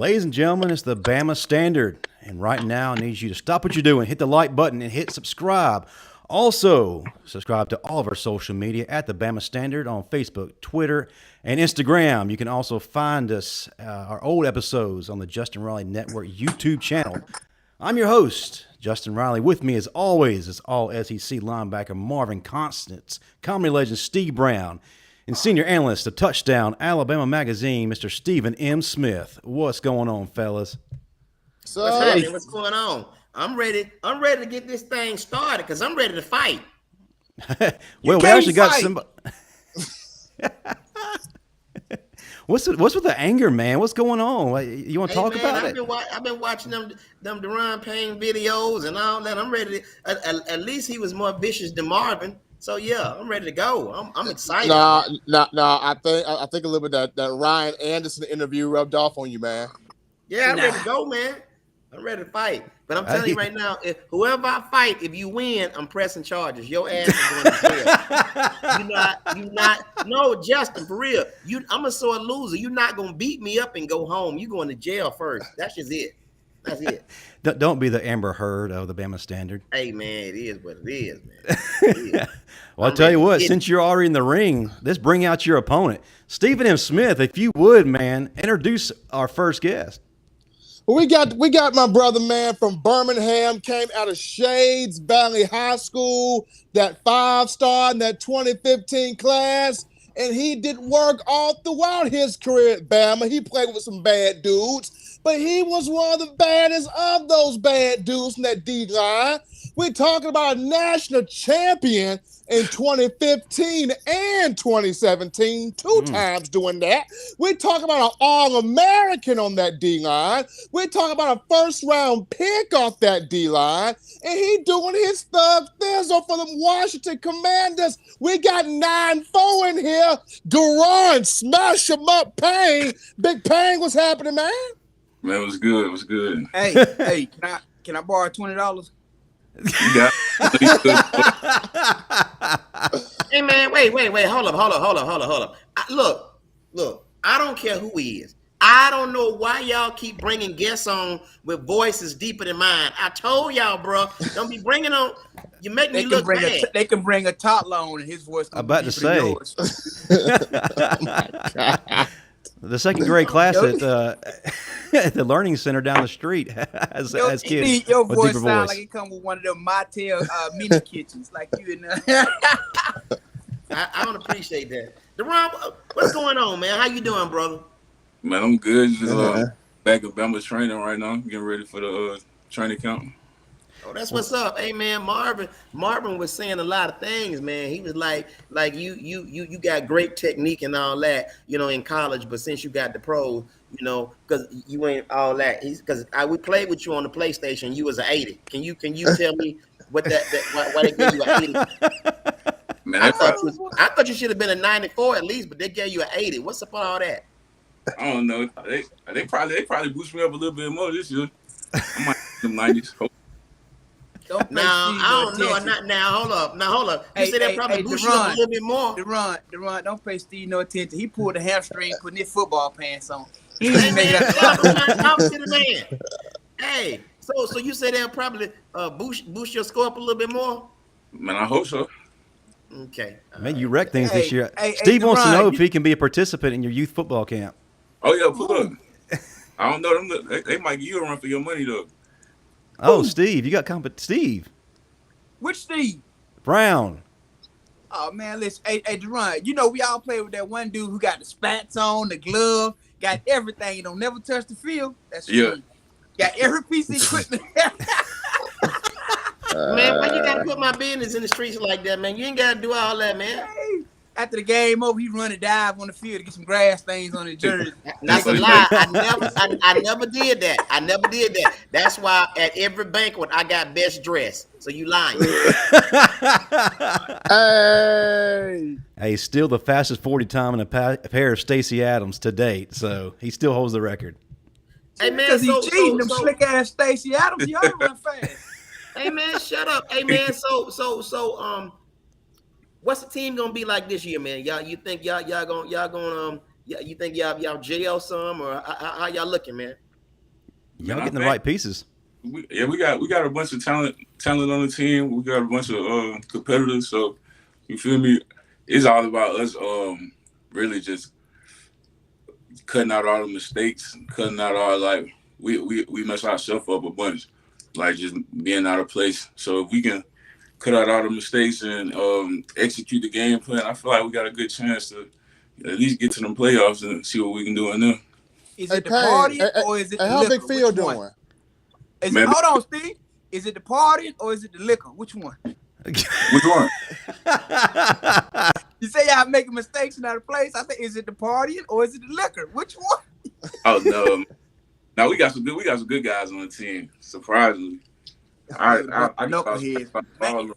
Ladies and gentlemen, it's the Bama Standard. And right now, I need you to stop what you're doing, hit the like button, and hit subscribe. Also, subscribe to all of our social media at the Bama Standard on Facebook, Twitter, and Instagram. You can also find us, our old episodes, on the Justin Riley Network YouTube channel. I'm your host, Justin Riley. With me, as always, is all SEC linebacker Marvin Constant, comedy legend Steve Brown, and senior analyst of Touchdown Alabama Magazine, Mr. Stephen M. Smith. What's going on, fellas? What's happening? What's going on? I'm ready to get this thing started because I'm ready to fight. Well, we actually got somebody. What's with the anger, man? What's going on? You want to talk about it? I've been watching them Daron Payne videos and all that. I'm ready to. At least he was more vicious than Marvin. So yeah, I'm ready to go. I'm excited. No. I think a little bit that Ryan Anderson interview rubbed off on you, man. Yeah, I'm ready to go, man. I'm ready to fight. But I'm telling you right now, if whoever I fight, if you win, I'm pressing charges. Your ass is going to jail. You not. No, Justin, for real. I'm a sore loser. You're not going to beat me up and go home. You're going to jail first. That's just it. That's it. Don't be the Amber Heard of the Bama Standard. Hey, man, it is what it is, man. It is. Well, I'll tell you what, since you're already in the ring, let's bring out your opponent. Stephen M. Smith, if you would, man, introduce our first guest. Well, we got my brother, man, from Birmingham, came out of Shades Valley High School, that 5-star in that 2015 class, and he did work all throughout his career at Bama. He played with some bad dudes, but he was one of the baddest of those bad dudes in that D-line. We're talking about a national champion in 2015 and 2017, two times doing that. We're talking about an All-American on that D-line. We're talking about a first-round pick off that D-line. And he doing his thug thizzle for the Washington Commanders. We got 9-4 in here. Daron, smash him up, Payne. Big Payne, what's happening, man? Man, it was good. It was good. Hey, can I borrow $20? You got Hey man, wait, hold up. Look, I don't care who he is. I don't know why y'all keep bringing guests on with voices deeper than mine. I told y'all, bro, don't be bringing on. You make me look bad. They can bring a toddler on and his voice. I'm about to say. Oh my God. The second grade class at the Learning Center down the street as kids. Your voice sounds like it come with one of them Motel mini kitchens, like you in there. I don't appreciate that. Daron, what's going on, man? How you doing, brother? Man, I'm good. Just back at Bama training right now. Getting ready for the training camp. Oh, that's what's up. Hey man, Marvin was saying a lot of things, man. He was like you got great technique and all that, in college, but since you got the pros, because you ain't all that. Because we played with you on the PlayStation, you was an 80. Can you tell me what why they gave you an 80? Man, I thought you should have been a 94 at least, but they gave you an 80. What's up with all that? I don't know. They probably boost me up a little bit more this year. I might them 90s. Now I don't know. Not now. Hold up. You said that probably boost you up a little bit more. Daron, don't pay Steve no attention. He pulled a hamstring putting his football pants on. He didn't make that. Talk to the man. Hey, so you say they'll probably boost your score up a little bit more? Man, I hope so. Okay. Man, you wrecked things this year. Steve wants to know if he can be a participant in your youth football camp. Oh yeah, look. I don't know them. They might give you a run for your money though. Oh, Steve, you got Steve. Which Steve? Brown. Oh man, listen, hey Daron, we all play with that one dude who got the spats on, the glove, got everything. Don't never touch the field. That's Steve. Got every piece of equipment. Man, why you gotta put my business in the streets like that, man? You ain't gotta do all that, man. Hey, after the game over, he run a dive on the field to get some grass stains on his jersey. That's a lie. I never did that. That's why at every banquet I got best dressed. So you lying. Hey, still the fastest 40 time in a pair of Stacey Adams to date. So he still holds the record. Hey man, because he's cheating them slick ass Stacey Adams. Y'all run fast. Hey man, shut up. Hey man, so what's the team gonna be like this year, man? You think y'all gonna you think y'all jail some, or how y'all looking, man? Y'all getting the right pieces. We got a bunch of talent on the team. We got a bunch of competitors. So you feel me? It's all about us really just cutting out all the mistakes, cutting out all like we mess ourselves up a bunch, like just being out of place. So if we can cut out all the mistakes and execute the game plan, I feel like we got a good chance to at least get to them playoffs and see what we can do in them. Is it the party or is it the how liquor? Big Phil Which one? doing? Hold on, Steve. Is it the party or is it the liquor? Which one? Which one? You say y'all making mistakes and out of place. I say, is it the partying or is it the liquor? Which one? Oh no. Now we got some good guys on the team. Surprisingly. I knuckleheads.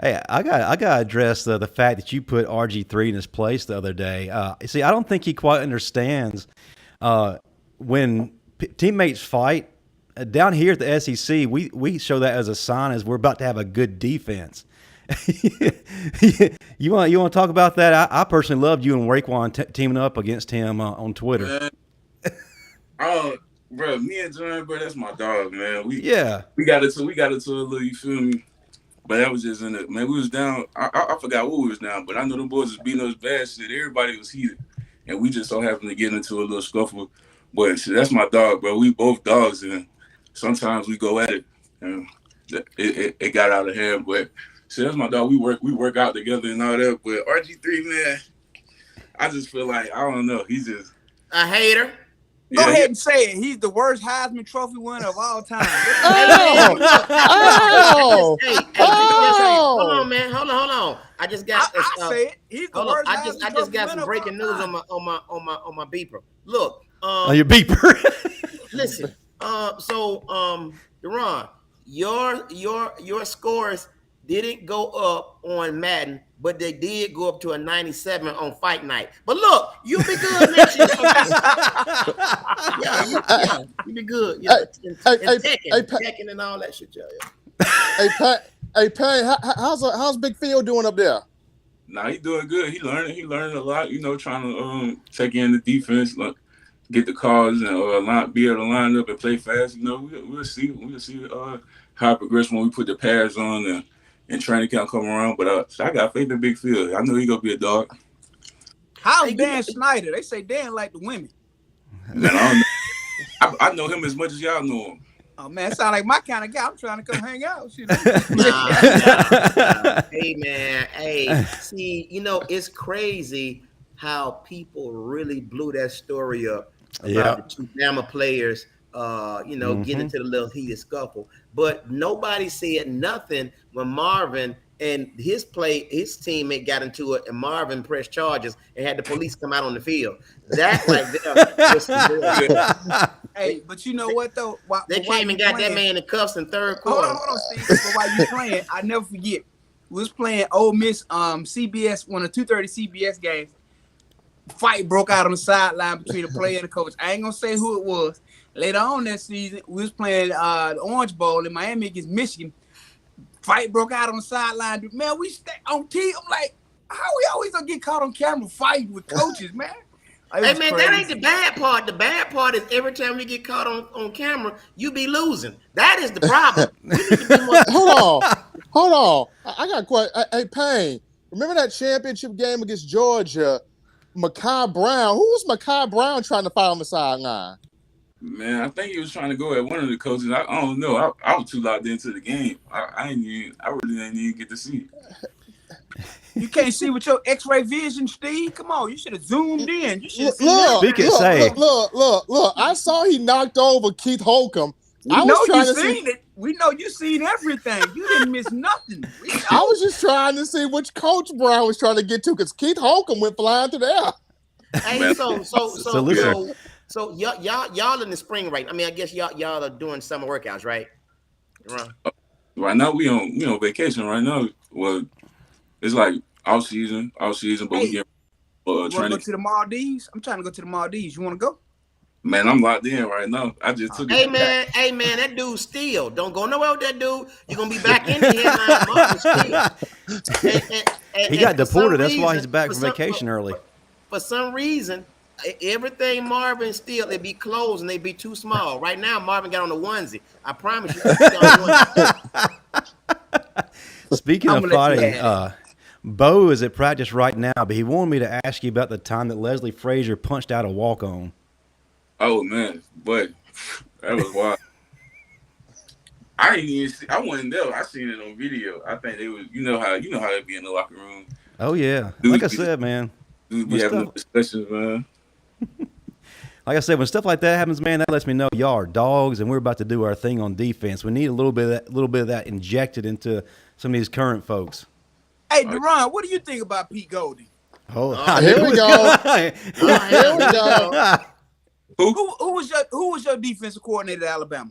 Hey, I gotta address the fact that you put RG3 in his place the other day. See, I don't think he quite understands when teammates fight. Down here at the SEC, we show that as a sign as we're about to have a good defense. You want to talk about that? I personally loved you and Raekwon teaming up against him on Twitter. Bro, me and John, bro, that's my dog, man. We got it to a little, you feel me? But that was just in it, man. We was down. I forgot what we was down, but I know them boys was beating us bad shit. Everybody was heated, and we just so happened to get into a little scuffle. But shit, that's my dog, bro. We both dogs, and sometimes we go at it, and it got out of hand. But shit, that's my dog. We work out together and all that. But RG3, man, I just feel like I don't know. He's just a hater. Go ahead and say it. He's the worst Heisman Trophy winner of all time. Hold on, man. Hold on. I just got. I say it. He's the worst. I just got some breaking news on my beeper. Look. Your beeper. Listen. Daron, your scores didn't go up on Madden, but they did go up to a 97 on Fight Night. But look, you'll be good next year. You'll be good. Yeah, Tekken and all that shit, Hey, Payne, how's Big Phil doing up there? Nah, he doing good. He learning a lot. You know, trying to take in the defense, get the calls and be able to line up and play fast. You know, we'll see how it progresses when we put the pads on and training camp come around. But I got faith in Big Phil. I know he gonna be a dog. How's Dan Snyder? They say Dan like the women. Man, I don't know. I know him as much as y'all know him. Oh man, sound like my kind of guy. I'm trying to come hang out. Nah. Hey man, see, you know, it's crazy how people really blew that story up about the two Bama players, getting into the little heated scuffle. But nobody said nothing when Marvin and his teammate got into it, and Marvin pressed charges and had the police come out on the field. That right there. Hey, but you know what though? They came and got that man in cuffs in third quarter. Hold on, Steve. But while you playing, I never forget. We was playing Ole Miss, CBS, one of the 2:30 CBS games. Fight broke out on the sideline between the player and the coach. I ain't gonna say who it was. Later on that season, we was playing the Orange Bowl in Miami against Michigan. Fight broke out on the sideline. Man, we stay on team. I'm like, how we always gonna get caught on camera fighting with coaches, man? Hey man, crazy. That ain't the bad part. The bad part is every time we get caught on camera, you be losing. That is the problem. Hold on. I got quite. Hey, Payne, remember that championship game against Georgia? Makai Brown. Who was Makai Brown trying to fight on the sideline? Man, I think he was trying to go at one of the coaches. I don't know. I was too locked into the game. I really didn't even get to see it. You can't see with your X-ray vision, Steve. Come on, you should have zoomed in. You should have Look. I saw he knocked over Keith Holcomb. We know you seen everything. You didn't miss nothing. I was just trying to see which coach Brown was trying to get to because Keith Holcomb went flying to there. Hey, so y'all in the spring, right? I mean, I guess y'all are doing summer workouts, right? Right now we on vacation right now. Well, it's like off season, but we get training. Want to go to the Maldives? I'm trying to go to the Maldives. You want to go? Man, I'm locked in right now. I just took it. Hey man, that dude's still. Don't go nowhere with that dude. You're gonna be back in here. He got deported. That's why he's back from vacation early. For some reason, everything Marvin still, it'd be closed and they'd be too small. Right now, Marvin got on the onesie. I promise you. Speaking of fighting, Bo is at practice right now, but he wanted me to ask you about the time that Leslie Frazier punched out a walk-on. Oh man, but that was wild. I didn't even see. I wasn't there. I seen it on video. I think they was. You know how they be in the locker room. Oh yeah, like I said, man. Dudes be having discussions, man. Like I said, when stuff like that happens, man, that lets me know y'all are dogs, and we're about to do our thing on defense. We need a little bit of that injected into some of these current folks. Hey, Daron, what do you think about Pete Goldie? Here we go. Here we go. Who was your defensive coordinator at Alabama?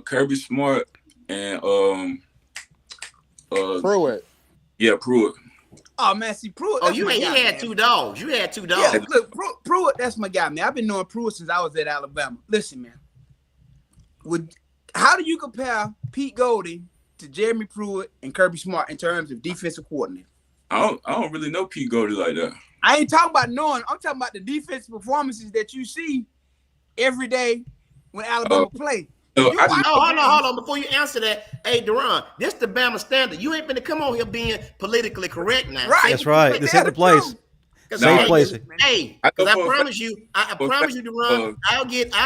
Kirby Smart and Pruitt. Yeah, Pruitt. Oh man, see Pruitt. Oh, you had two dogs. You had two dogs. Yeah, look, Pruitt, that's my guy, man. I've been knowing Pruitt since I was at Alabama. Listen, man. How do you compare Pete Goldie to Jeremy Pruitt and Kirby Smart in terms of defensive coordinator? I don't really know Pete Goldie like that. I ain't talking about knowing. I'm talking about the defensive performances that you see every day when Alabama play. Hold on. Before you answer that, hey, Daron, this the Bama Standard. You ain't finna come on here being politically correct now. Right. That's right. This is the place. Safe place. Hey, because I promise you, Daron, I'll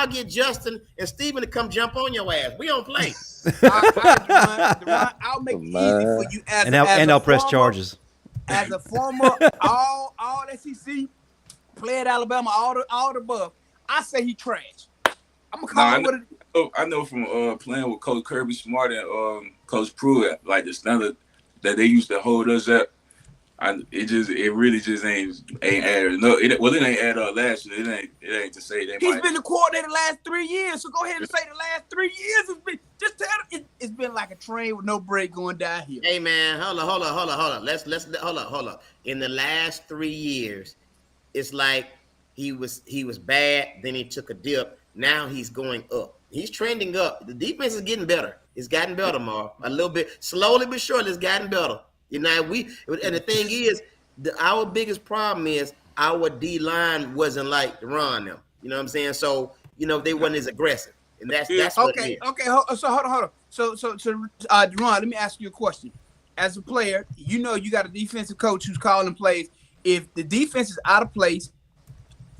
get Justin and Steven to come jump on your ass. We don't play. Daron, I'll make it easy for you and I'll press charges. As a former all SEC player at Alabama, all the above, I say he trash. I'm gonna call him what it is. I know from playing with Coach Kirby Smart and Coach Pruitt, like the standard that they used to hold us at. It really just ain't added. No, it ain't added up last year. It ain't to say they. He's been the coordinator the last 3 years, so go ahead and say the last 3 years has been. Just tell him it's been like a train with no brake going down here. Hey man, hold on. Let's hold on. In the last 3 years, it's like he was bad, then he took a dip. Now he's going up. He's trending up. The defense is getting better. It's gotten better, Marv. A little bit, slowly but surely, it's gotten better. You know, and the thing is, our biggest problem is our D line wasn't like Daron them. You know what I'm saying? So they wasn't as aggressive, and that's what it is. Okay. So hold on. So Daron, let me ask you a question. As a player, you got a defensive coach who's calling plays. If the defense is out of place,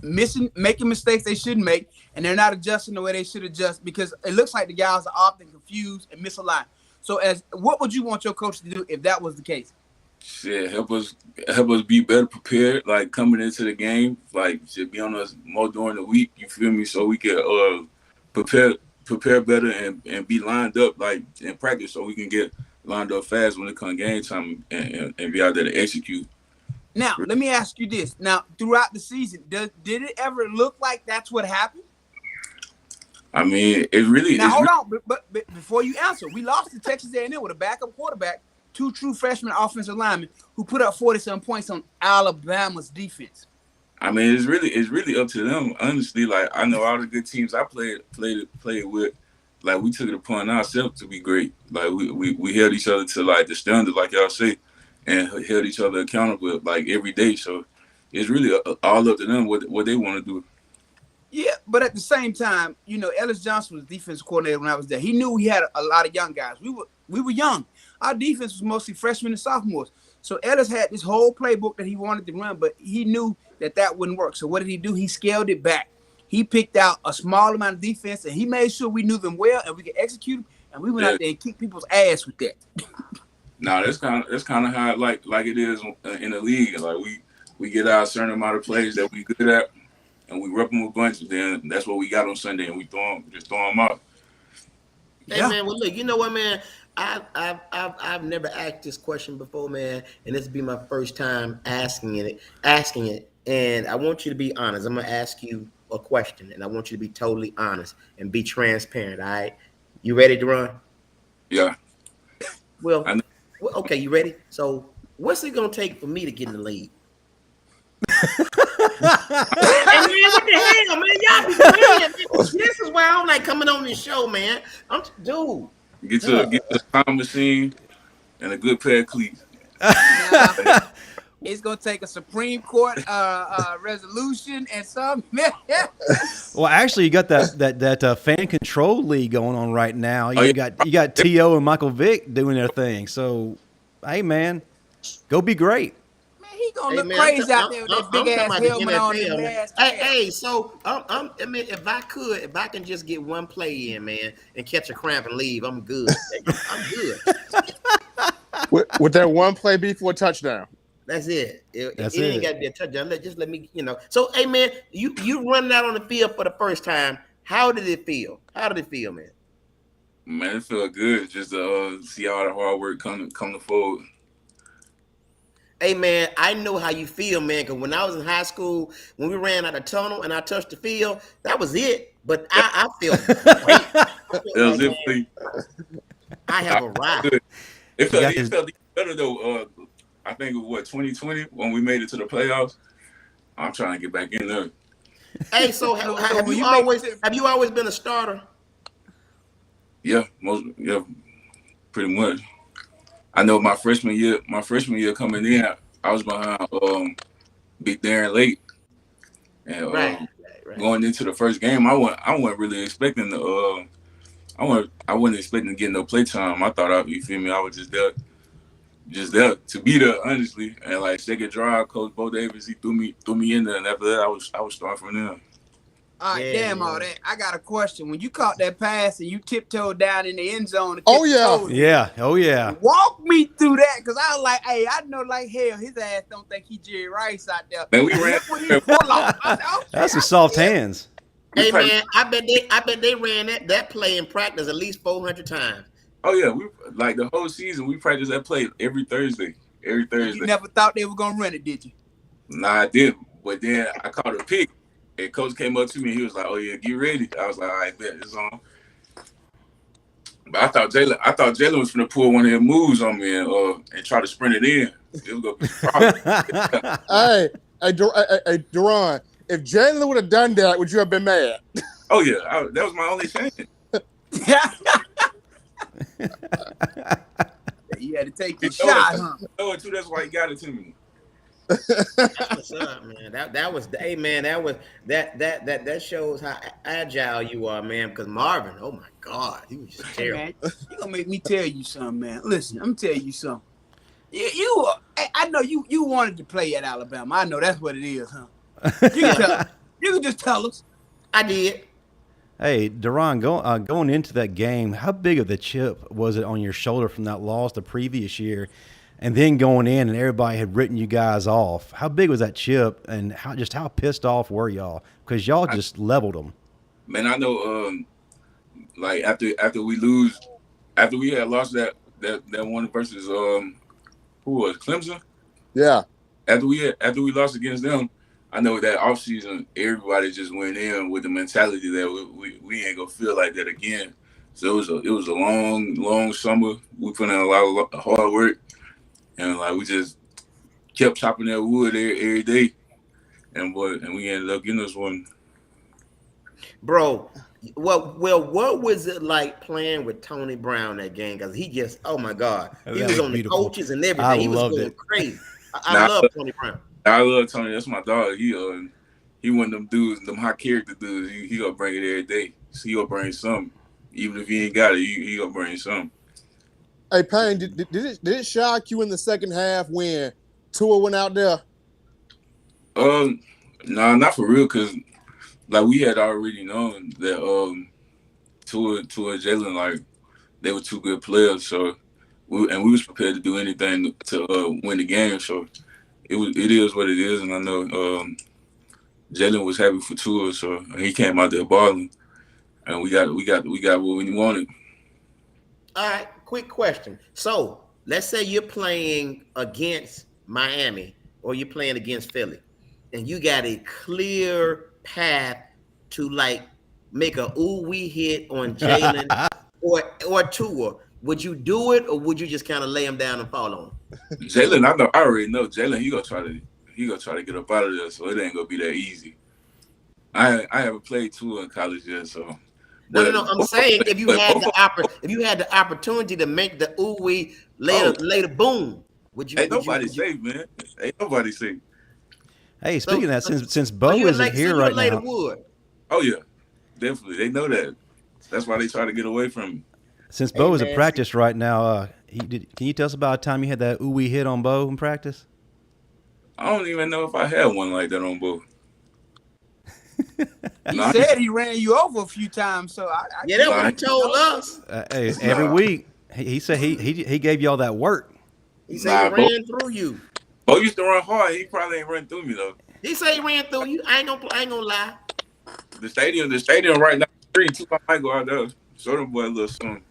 making mistakes they shouldn't make, and they're not adjusting the way they should adjust, because it looks like the guys are often confused and misaligned. So, what would you want your coach to do if that was the case? Shit, help us be better prepared, like coming into the game, like should be on us more during the week. You feel me? So we can prepare better and be lined up like in practice, so we can get lined up fast when it comes game time and be out there to execute. Now, let me ask you this. Now, throughout the season, did it ever look like that's what happened? I mean, it really. Now, hold on. But before you answer, we lost to Texas A&M with a backup quarterback, 2 true freshman offensive linemen who put up 47 points on Alabama's defense. I mean, it's really up to them. Honestly, like I know all the good teams I played with, like we took it upon ourselves to be great. Like we held each other to like the standard, like y'all say, and held each other accountable like every day. So it's really all up to them what they want to do. Yeah, but at the same time, Ellis Johnson was defensive coordinator when I was there. He knew we had a lot of young guys. We were young. Our defense was mostly freshmen and sophomores. So Ellis had this whole playbook that he wanted to run, but he knew that wouldn't work. So what did he do? He scaled it back. He picked out a small amount of defense, and he made sure we knew them well and we could execute them. And we went out there and kicked people's ass with that. No, that's kind of how like it is in the league. Like we get our certain amount of plays that we good at, and we rep them a bunch. Then that's what we got on Sunday, and we throw them out. Hey man, well look, you know what, man? I've never asked this question before, man, and this will be my first time asking it. And I want you to be honest. I'm gonna ask you a question, and I want you to be totally honest and be transparent. All right, you ready to run? Yeah. Well, okay, you ready? So, what's it gonna take for me to get in the league? Hey man, what the hell, man? Y'all be playing. This is why I don't like coming on this show, man. Dude. Get a time machine and a good pair of cleats. It's gonna take a Supreme Court resolution and some. Well, actually, you got that fan control league going on right now. Oh, You yeah. got T.O. and Michael Vick doing their thing. So, hey, man, go be great. Man, he gonna Hey look man, crazy out there with that big talking ass about the helmet on NFL, and man. ass. Hey, so I mean, if I can just get one play in, man, and catch a cramp and leave, I'm good. I'm good. With that one play before a touchdown. That's it. That's It ain't it. got to be a touchdown. Just let me, So, hey man, you running out on the field for the first time. How did it feel? How did it feel, man? Man, it felt good just to see all the hard work come to forward. Hey man, I know how you feel, man. Because when I was in high school, when we ran out the tunnel and I touched the field, that was it. But I feel great. I feel That was like, it for man, you. I have arrived. Good. It got felt, his- it felt even better though. I think it was 2020 when we made it to the playoffs. I'm trying to get back in there. Hey, so have when you you make always been a starter? Yeah, pretty much. I know my freshman year coming in, I was behind Big Darren Lake, and Right. going into the first game, I wasn't really expecting I wasn't expecting to get no play time. I thought you feel me, I was just there to be there, honestly. And like second drive, Coach Bo Davis, he threw me in there, and after that, I was starting from there. All right, Yeah, damn man. all that. I got a question. When you caught that pass and you tiptoed down in the end zone, to Oh, catch yeah. the toes, Yeah. Oh, yeah. walk me through that, because I was like, hey, I know like hell his ass don't think he Jerry Rice out there. Man, we ran. Look what he pull off. I said, okay, That's some I soft see it. hands. Hey man, I bet they ran that play in practice at least 400 times. Oh yeah, we like the whole season. We practiced that play every Thursday. Every Thursday. You never thought they were gonna run it, did you? Nah, I didn't. But then I caught a pick, and coach came up to me. And he was like, "Oh yeah, get ready." I was like, "All right, bet it's on." But I thought Jalen was gonna pull one of his moves on me and try to sprint it in. It was gonna be a problem. Hey, Daron, if Jalen would have done that, would you have been mad? Oh yeah, that was my only chance. You had to take your shot, huh? Oh, too. That's why he got it to me. That's what's up, man. That was hey man, that shows how agile you are, man. Because Marvin, oh my God, he was just Hey, terrible. man, you gonna make me tell you something, man. Listen, I'm gonna tell you something. I know you wanted to play at Alabama. I know that's what it is, huh? You can tell us. You can just tell us. I did. Hey, Daron, going into that game, how big of the chip was it on your shoulder from that loss the previous year? And then going in and everybody had written you guys off. How big was that chip, and how pissed off were y'all? Because y'all just leveled them. Man, I know. Like after we had lost that one versus who was Clemson. Yeah. After we lost against them, I know that offseason everybody just went in with the mentality that we ain't gonna feel like that again. So it was a long summer. We put in a lot of hard work, and like we just kept chopping that wood every day, and we ended up getting this one. Bro, what was it like playing with Tony Brown that game? Because he just, oh my God, he That was on beautiful. the coaches and everything. I He was loved going it. crazy. I love Tony Brown. I love Tony. That's my dog. He one of them dudes, them high character dudes. He gonna bring it every day. So he gonna bring something, even if he ain't got it. He gonna bring something. Hey, Payne, did it shock you in the second half when Tua went out there? Nah, not for real. Cause like we had already known that Tua and Jalen, like they were two good players. So we was prepared to do anything to win the game. So it is what it is, and I know Jalen was happy for Tua, so he came out there balling, and we got what we wanted. All right, quick question. So let's say you're playing against Miami or you're playing against Philly, and you got a clear path to like make a ooh-wee hit on Jalen or Tua. Would you do it, or would you just kind of lay him down and fall on him? Jalen, I already know Jalen. He gonna try to get up out of there, so it ain't gonna be that easy. I haven't played Tua in college yet, so. No. I'm saying if you had the opportunity to make the ooh-wee, lay the boom. Would nobody you? safe, man. Ain't nobody safe. Hey, speaking of that, since Bo isn't here right now. Wood. Oh yeah, definitely. They know that. That's why they try to get away from me. Since Bo is in practice right now, can you tell us about a time you had that ooey hit on Bo in practice? I don't even know if I had one like that on Bo. He said he ran you over a few times, so that's what he told us. Hey, every week he said he gave y'all that work. He said he ran through you. Bo used to run hard. He probably ain't run through me though. He said he ran through you. I ain't gonna lie. The stadium right down the street. Too. I might go out there. Show them boy a little something.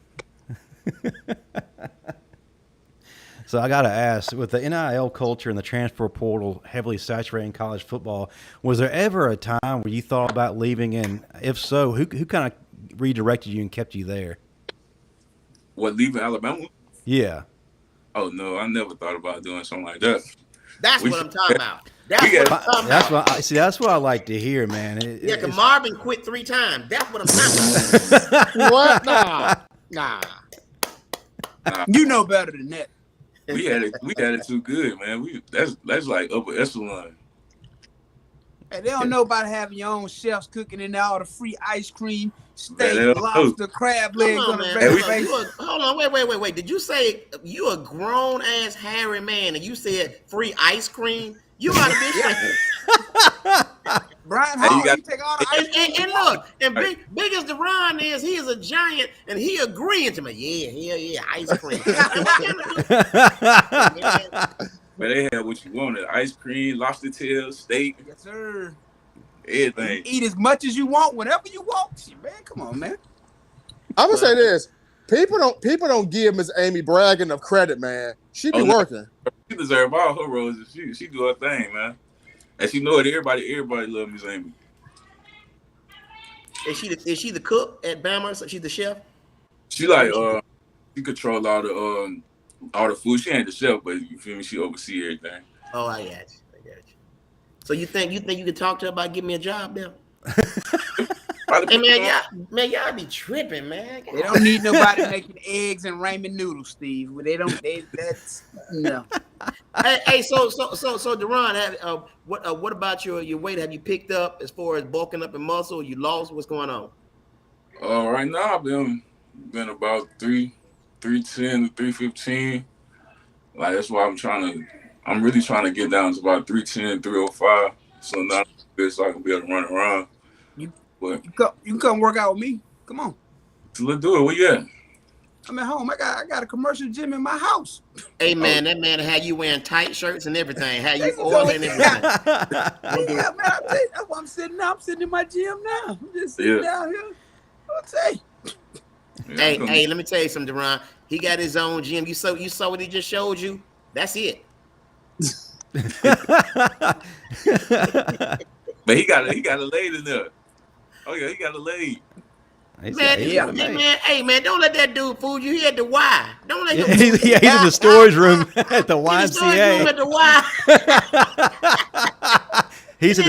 So I got to ask, with the NIL culture and the transfer portal heavily saturating college football, was there ever a time where you thought about leaving? And if so, who kind of redirected you and kept you there? What, leaving Alabama? Yeah. Oh, no, I never thought about doing something like that. That's what I'm talking about. That's what I like to hear, man. Because Marvin quit 3 times. That's what I'm talking What? about. Nah. You know better than that. We had it too good, man. That's like upper echelon. Hey, they don't know about having your own chefs cooking in there all the free ice cream, steak, lobster, crab legs on a regular basis. Hold on, wait. Did you say you a grown ass hairy man and you said free ice cream? You ought to be Brian Hall, you take all the ice cream. And look, and big as Daron is, he is a giant, and he agreeing to me. Yeah, ice cream. But they had what you wanted: ice cream, lobster tail, steak. Yes, sir. Everything. You eat as much as you want, whenever you want. Man, come on, man. I'm gonna say this: people don't give Miss Amy Bragg enough credit, man. She be working. She deserves all her roses. She do her thing, man. And she know it. Everybody love Miss Amy. Is she the cook at Bama? So she's the chef. She she control all the food. She ain't the chef, but you feel me? She oversee everything. Oh, I got you. So you think you can talk to her about getting me a job now? Hey man, y'all be tripping, man. They don't need nobody making eggs and ramen noodles, Steve. That's no. Hey, so Daron, what about your weight? Have you picked up as far as bulking up in muscle? You lost? What's going on? Right now I've been about 310 to 315. Like that's why I'm really trying to get down to about 310, 305. So now so I can be able to run around. You can come work out with me. Come on. So let's do it. Where you at? I'm at home. I got a commercial gym in my house. Hey man, that man had you wearing tight shirts and everything. Had you oiling everything. Yeah, man. That's why I'm sitting now. I'm sitting in my gym now. I'm just sitting down here. I'll tell you. Hey, let me tell you something, Daron. He got his own gym. You saw what he just showed you? That's it. But he got a lady in there. Oh yeah, he got a lady. Hey man, don't let that dude fool you. He at the Y. Don't let him. He's in the storage room at the YMCA. At the Y. He's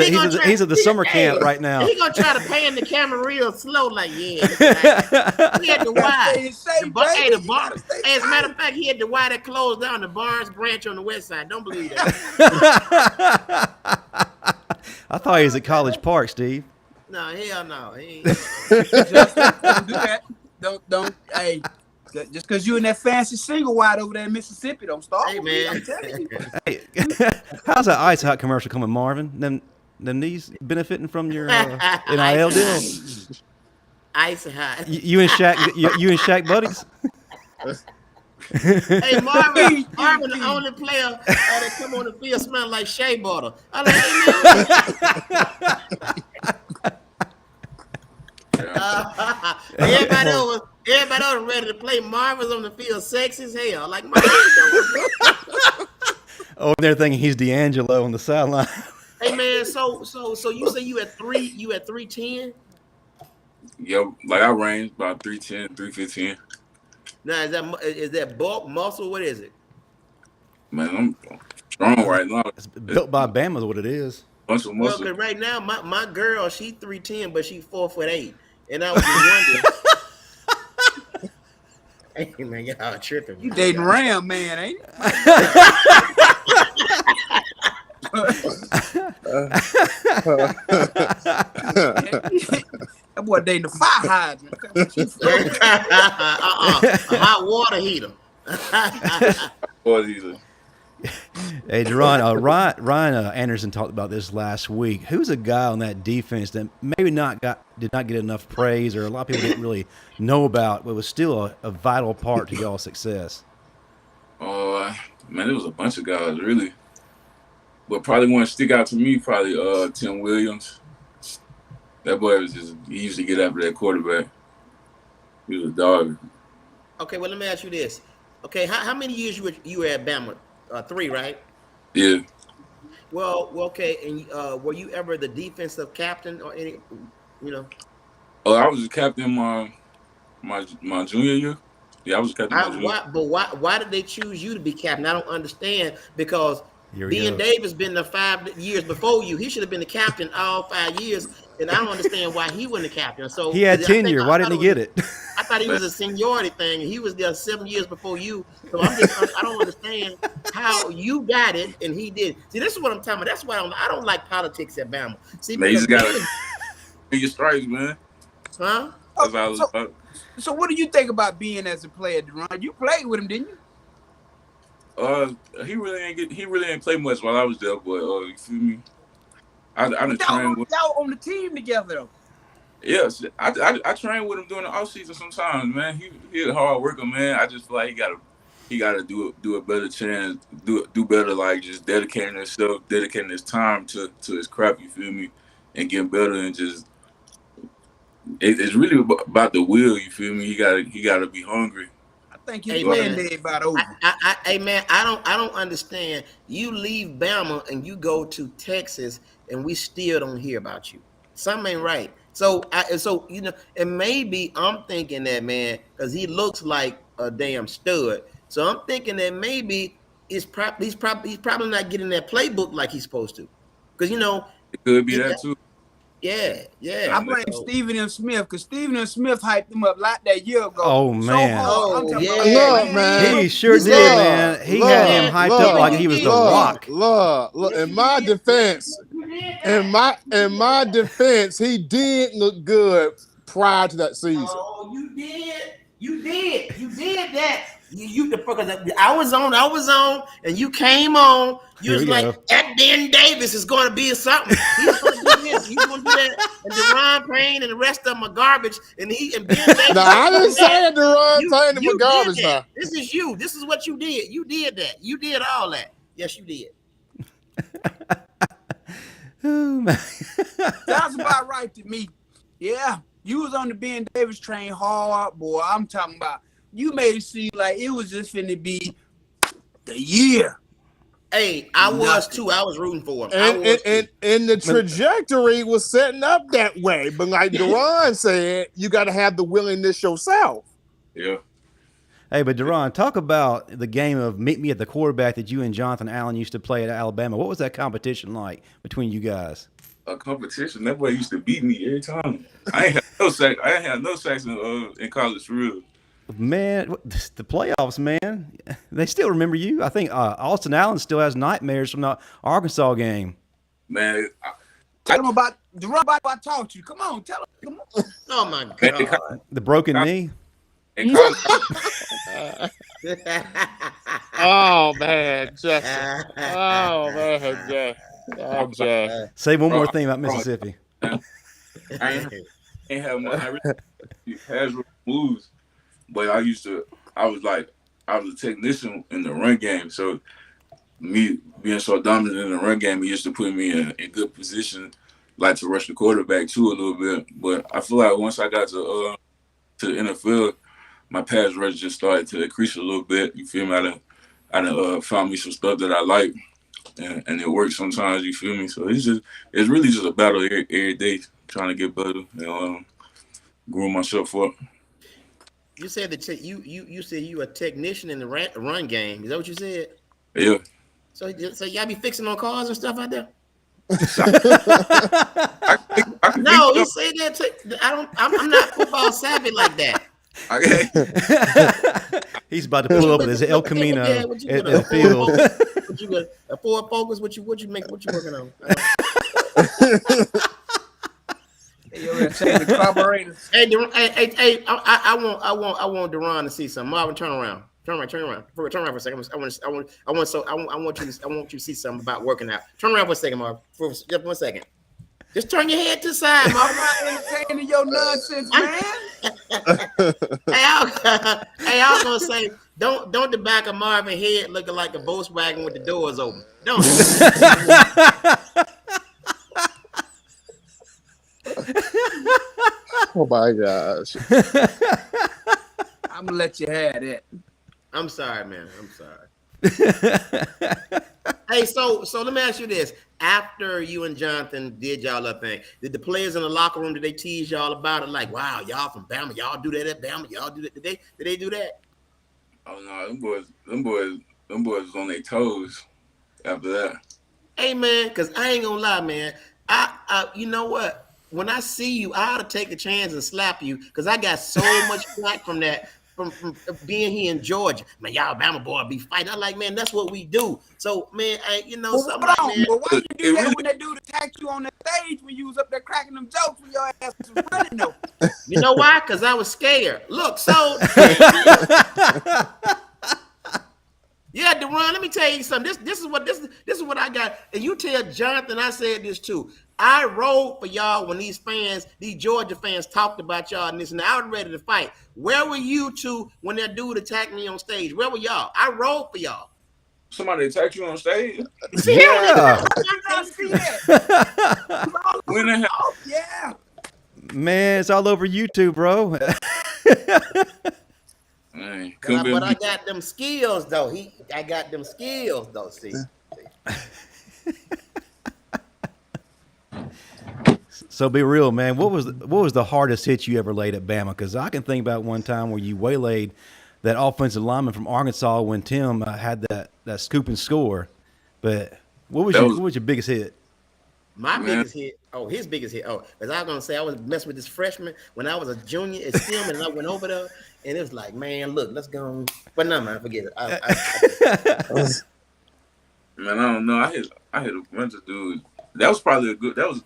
at the summer camp right now. He gonna try to pan the camera real slow, like he had the Y. The bar. As a matter of fact, he had the Y that closed down the Barnes branch on the west side. Don't believe that. I thought he was at College Park, Steve. No, hell no. He ain't. Justin, don't do that. Don't. Hey, just because you in that fancy single wide over there in Mississippi, don't start. Hey man, I'm telling you. Hey, how's that Ice Hot commercial coming, Marvin? Them knees benefiting from your NIL deal? Ice Hot. You and Shaq buddies? Hey, Marvin, the only player that come on the field smelling like shea butter. I'm like, hey, everybody over ready to play. Marvin's on the field, sexy as hell. Like, Marvin, oh, they're thinking he's D'Angelo on the sideline. Hey man, so you say you at 310? Yep, like I range about 310, 315. Now is that bulk muscle? What is it? Man, I'm strong right now. It's built by Bama is what it is. Bunch of muscle. Well, right now my girl, she 310, but she 4'8", and I was just wondering. Hey, man, y'all tripping. You dating Ram, man, ain't you? That boy dating the fire hydrant. A hot water heater. Hey, Daron, Ryan Anderson talked about this last week. Who's a guy on that defense that maybe did not get enough praise, or a lot of people didn't really know about, but was still a vital part to y'all's success? Oh, man, there was a bunch of guys, really. But probably one stick out to me, probably Tim Williams. That boy he used to get after that quarterback. He was a dog. Okay, well, let me ask you this. Okay, how many years you were at Bama? 3, right? Yeah. Well, okay, and were you ever the defensive captain or any, Oh, I was the captain my junior year. Yeah, I was captain my junior year. But why did they choose you to be captain? I don't understand, because Ben Davis been there 5 years before you. He should have been the captain all 5 years, and I don't understand why he wasn't the captain. So he had tenure. Why didn't he get it? I thought he was a seniority thing. He was there 7 years before you. So I don't understand how you got it and he did. See, this is what I'm talking about. That's why I don't like politics at Bama. See, man, you just gotta your stripes, man. Huh? So what do you think about being as a player, Daron? You played with him, didn't you? He really ain't play much while I was there, but you feel me? I done trained with y'all on the team together though. Yes, I train with him during the off season sometimes, man. He a hard worker, man. I just feel like he gotta do a better chance, do better, like just dedicating himself, dedicating his time to his craft, you feel me, and getting better, and just it's really about the will, you feel me. He gotta be hungry. I think he's playing about over. Hey man, I don't understand. You leave Bama and you go to Texas, and we still don't hear about you. Something ain't right. So and maybe I'm thinking that, man, because he looks like a damn stud. So I'm thinking that maybe he's probably not getting that playbook like he's supposed to, because it could be that too. Yeah. I blame Stephen M. Smith, because Stephen M. Smith hyped him up like that year ago. Oh man, Look, man, he sure did, man. He had him hyped up like he was the Rock. Look. In my defense, he did look good prior to that season. Oh, you did that. I was on, and you came on. You was like, that Ben Davis is going to be something. He's going to do this. He's going to do that. And Daron Payne and the rest of them are garbage. And Ben Davis. No, I didn't say that Daron Payne was garbage. Now this is you. This is what you did. You did that. You did all that. Yes, you did. Oh, man. Sounds about right to me. Yeah, you was on the Ben Davis train hard, boy. I'm talking about. You made it seem like it was just finna be the year. Hey, I was too. I was rooting for him. And the trajectory was setting up that way. But like Daron said, you got to have the willingness yourself. Yeah. Hey, but Daron, talk about the game of meet me at the quarterback that you and Jonathan Allen used to play at Alabama. What was that competition like between you guys? A competition? That boy used to beat me every time. I ain't had no sacks in college for real. Man, the playoffs, man. They still remember you. I think Austin Allen still has nightmares from the Arkansas game. Man, tell him about Daron. About I talked to you. Come on, tell him. Come on. Oh my God. The broken knee. Oh man, Jesse. Oh man, Jesse. Oh, Jesse. Say one more thing about Mississippi. I ain't have my pass moves, but I was a technician in the run game. So me being so dominant in the run game, he used to put me in good position, like to rush the quarterback too a little bit. But I feel like once I got to the NFL, my pass rush just started to increase a little bit. You feel me? I done found me some stuff that I like, and it works sometimes. You feel me? So it's really just a battle every day, trying to get better and groom myself up. You said that you said you were a technician in the run game. Is that what you said? Yeah. So y'all be fixing on cars and stuff out there? I No, he said that. I'm not football savvy like that. Okay. He's about to pull up. There's an El Camino in the field. What you got? A Ford Focus? What you working on? Hey, you're gonna change the carburetors. Hey, I want Daron to see something. Marvin, turn around. Turn around for a second. I want you to see something about working out. Turn around for a second, Marvin. For just 1 second. Just turn your head to the side, Marvin. I'm not entertaining your nonsense, man. I was gonna say, don't the back of Marvin's head looking like a Volkswagen with the doors open. Don't. Oh my gosh. I'm gonna let you have that. I'm sorry, man. I'm sorry. Hey, so let me ask you this. After you and Jonathan did y'all that thing, did the players in the locker room, did they tease y'all about it? Like, wow, y'all from Bama, y'all do that at Bama, y'all do that. Did they do that? Oh no, them boys was on their toes after that. Hey man, because I ain't gonna lie, man. I you know what? When I see you, I ought to take a chance and slap you because I got so much flack from that. From being here in Georgia, man, y'all Bama boy be fighting. I'm like, man, that's what we do. So, man, something like that. But why you do that when that dude attacked you on the stage when you was up there cracking them jokes when your ass was running though? You know why? Because I was scared. Look, so yeah, Daron, let me tell you something. This is what I got. And you tell Jonathan I said this too. I rode for y'all when these Georgia fans talked about y'all and this, and I was ready to fight. Where were you two when that dude attacked me on stage? Where were y'all? I rode for y'all. Somebody attacked you on stage? Yeah. Yeah. Man, it's all over YouTube, bro. Man, but I got them skills though. See. So be real, man. What was the hardest hit you ever laid at Bama? Because I can think about one time where you waylaid that offensive lineman from Arkansas when Tim had that scoop and score. But what was your biggest hit? Biggest hit. Oh, his biggest hit. Oh, because I was gonna say I was messing with this freshman when I was a junior at Stillman, and I went over there, and it was like, man, look, let's go. But no, man, forget it. Man, I don't know. I hit a bunch of dudes. That was probably a good. That was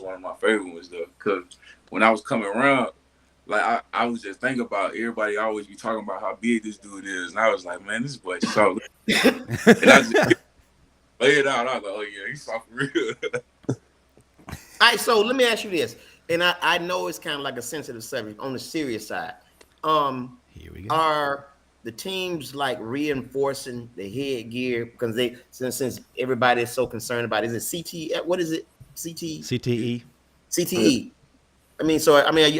one of my favorite ones though. Cause when I was coming around, like I was just thinking about everybody always be talking about how big this dude is, and I was like, man, this boy so. And I just lay it out. I was like, oh yeah, he's soft for real. All right, so let me ask you this, and I know it's kind of like a sensitive subject on the serious side. Here we go. Are the teams like reinforcing the headgear because since everybody is so concerned about it? Is it CT? What is it? CTE. CTE. I mean,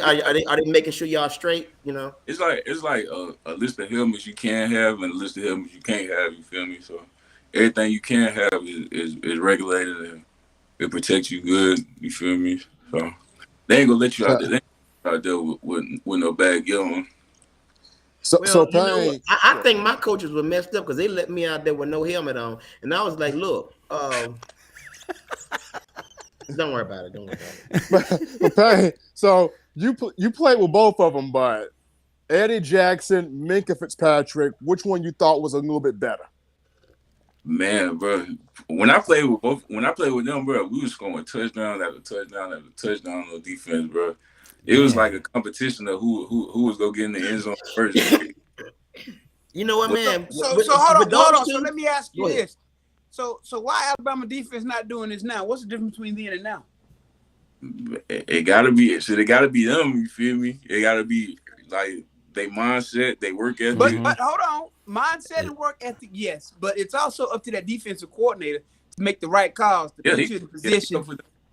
are they making sure y'all straight? You know, it's like a list of helmets you can have and a list of helmets you can't have. You feel me? So everything you can have is regulated and it protects you good. You feel me? So they ain't gonna let you out there. They ain't out there with no bad gear on. So Payne, I think my coaches were messed up because they let me out there with no helmet on, and I was like, "Look, don't worry about it. But Payne, so you played with both of them, but Eddie Jackson, Minkah Fitzpatrick, which one you thought was a little bit better? Man, bro, when I played with them, bro, we was scoring touchdown after touchdown after touchdown on defense, bro. It was like a competition of who was gonna get in the end zone first. You know what, man? So hold on. So let me ask you this. So why Alabama defense not doing this now? What's the difference between then and now? It gotta be them. You feel me? It gotta be like they mindset, they work ethic. But hold on, mindset and work ethic, yes. But it's also up to that defensive coordinator to make the right calls to put you in the position.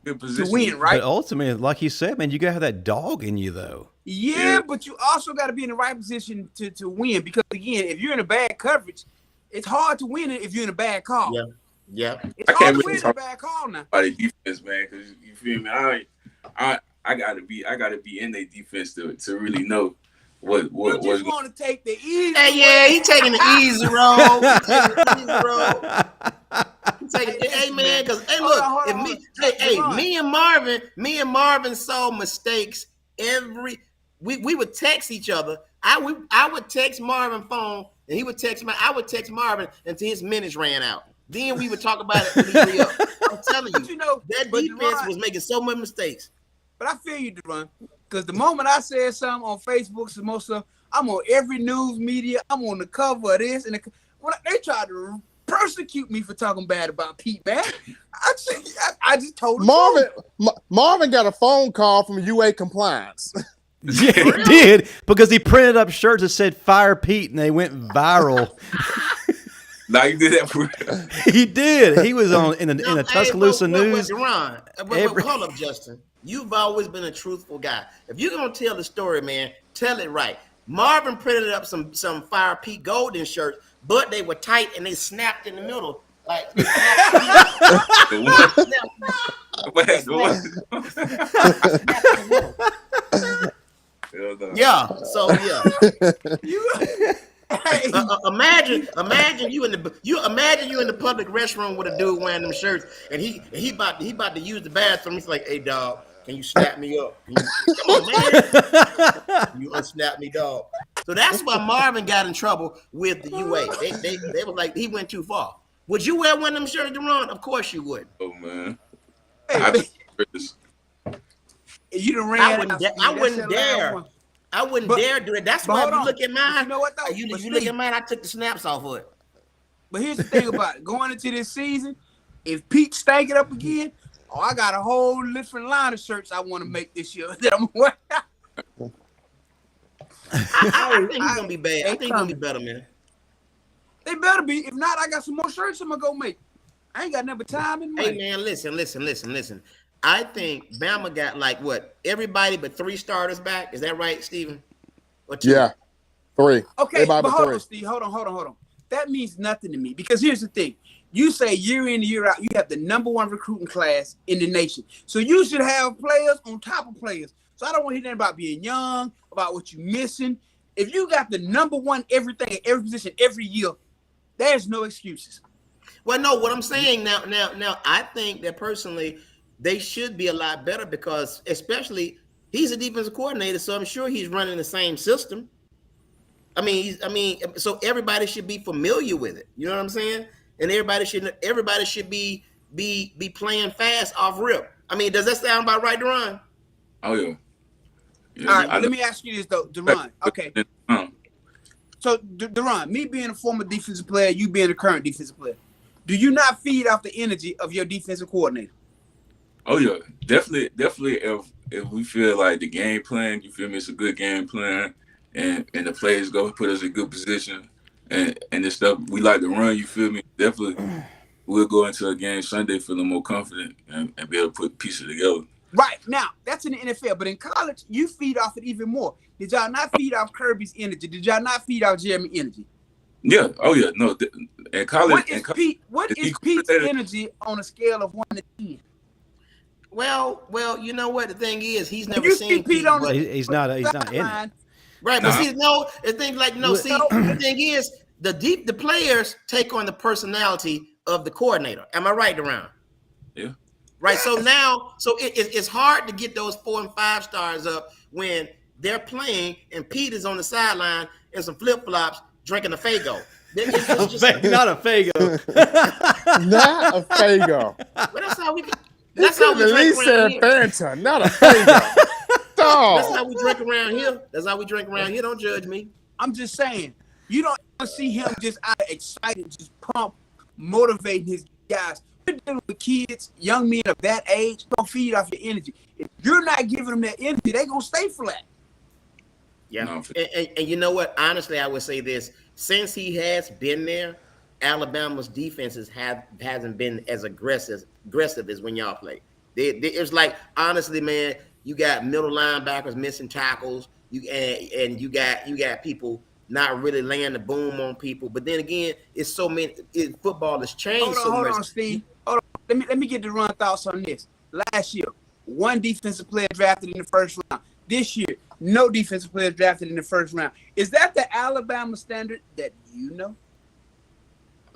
To win, right? But ultimately, like you said, man, you gotta have that dog in you, though. Yeah, but you also got to be in the right position to win. Because again, if you're in a bad coverage, it's hard to win it if you're in a bad call. Yeah. It's hard to win in a bad call now. By the defense, man, because you feel me? I gotta be in their defense to really know what you just want to take the easy. Hey, he taking the easy road. Hey man, because me and Marvin saw mistakes we would text each other. I would text Marvin phone, and he would text me. I would text Marvin until his minutes ran out. Then we would talk about it when he re-up. I'm telling you, that defense was making so many mistakes. But I feel you, Daron, because the moment I said something on Facebook, some more stuff, I'm on every news media. I'm on the cover of this, and they tried to persecute me for talking bad about Pete, man. I just told him. Marvin got a phone call from UA compliance. Yeah, he did, because he printed up shirts that said "Fire Pete" and they went viral. Now you did that for real. He did. He was in a Tuscaloosa news. Ron, hold up, Justin. You've always been a truthful guy. If you're gonna tell the story, man, tell it right. Marvin printed up some Fire Pete Golden shirts, but they were tight and they snapped in the middle. Like yeah. So yeah. Imagine you in the public restroom with a dude wearing them shirts, and he about to use the bathroom. He's like, "Hey, dog, can you snap me up? Come on, man, you unsnap me, dog." So that's why Marvin got in trouble with the UA. They were like, he went too far. Would you wear one of them shirts to run? Of course you would. Oh man, you done ran. I wouldn't dare. I wouldn't dare do it. That's why if you look at mine. You know what though? You look at mine. I took the snaps off of it. But here's the thing about it. Going into this season, if Pete stank it up again, I got a whole different line of shirts I want to make this year that I'm wearing. I think he's gonna be bad. I think he's gonna be better, man. They better be. If not, I got some more shirts I'm gonna go make. I ain't got never time and money. Hey man, listen. I think Bama got like what? Everybody but 3 starters back. Is that right, Steven? Or 2? Yeah, 3. Okay, but hold on, Steve. Hold on. That means nothing to me, because here's the thing. You say year in, year out, you have the #1 recruiting class in the nation. So you should have players on top of players. So I don't want to hear anything about being young, about what you're missing. If you got the #1 everything at every position every year, there's no excuses. Well, no, what I'm saying now, I think that personally, they should be a lot better, because especially he's a defensive coordinator, so I'm sure he's running the same system. So everybody should be familiar with it. You know what I'm saying? And everybody should be playing fast off rip. I mean, does that sound about right, Daron? Oh yeah. All right, let me ask you this though, Daron. Okay. So Daron, me being a former defensive player, you being a current defensive player, do you not feed off the energy of your defensive coordinator? Oh yeah, definitely. If we feel like the game plan, you feel me, it's a good game plan, and the players go put us in good position, and the stuff we like to run, you feel me, definitely we'll go into a game Sunday feeling more confident and be able to put pieces together. Right, now that's in the NFL, but in college you feed off it even more. Did y'all not feed off Kirby's energy? Did y'all not feed off Jeremy energy? Yeah. Oh yeah. No. In college, what is Pete's energy on a scale of 1 to 10? Well, you know what the thing is, he's never seen Pete on. He's not in it. Right, but see, the thing is, the players take on the personality of the coordinator. Am I right, Daron? Yeah. Right. So now, it's hard to get those 4 and 5 stars up when they're playing and Pete is on the sideline in some flip flops drinking a Faygo. Not a Faygo. Not a Faygo. But that's how we. That's how we drink around here. Fanta, not a Faygo. That's how we drink around here. Don't judge me. I'm just saying, you don't see him just out of excited, just pump, motivating his guys. You're dealing with kids, young men of that age. Don't feed off your energy. If you're not giving them that energy, they're gonna stay flat. Yeah, and you know what? Honestly, I would say this: since he has been there, Alabama's defenses hasn't been as aggressive as when y'all play. It's like, honestly, man, you got middle linebackers missing tackles. You got people not really laying the boom on people. But then again, it's so many. Football has changed so much. Hold on, Steve. Hold on. Let me get the run thoughts on this. Last year, 1 defensive player drafted in the first round. This year, no defensive player drafted in the first round. Is that the Alabama standard that you know?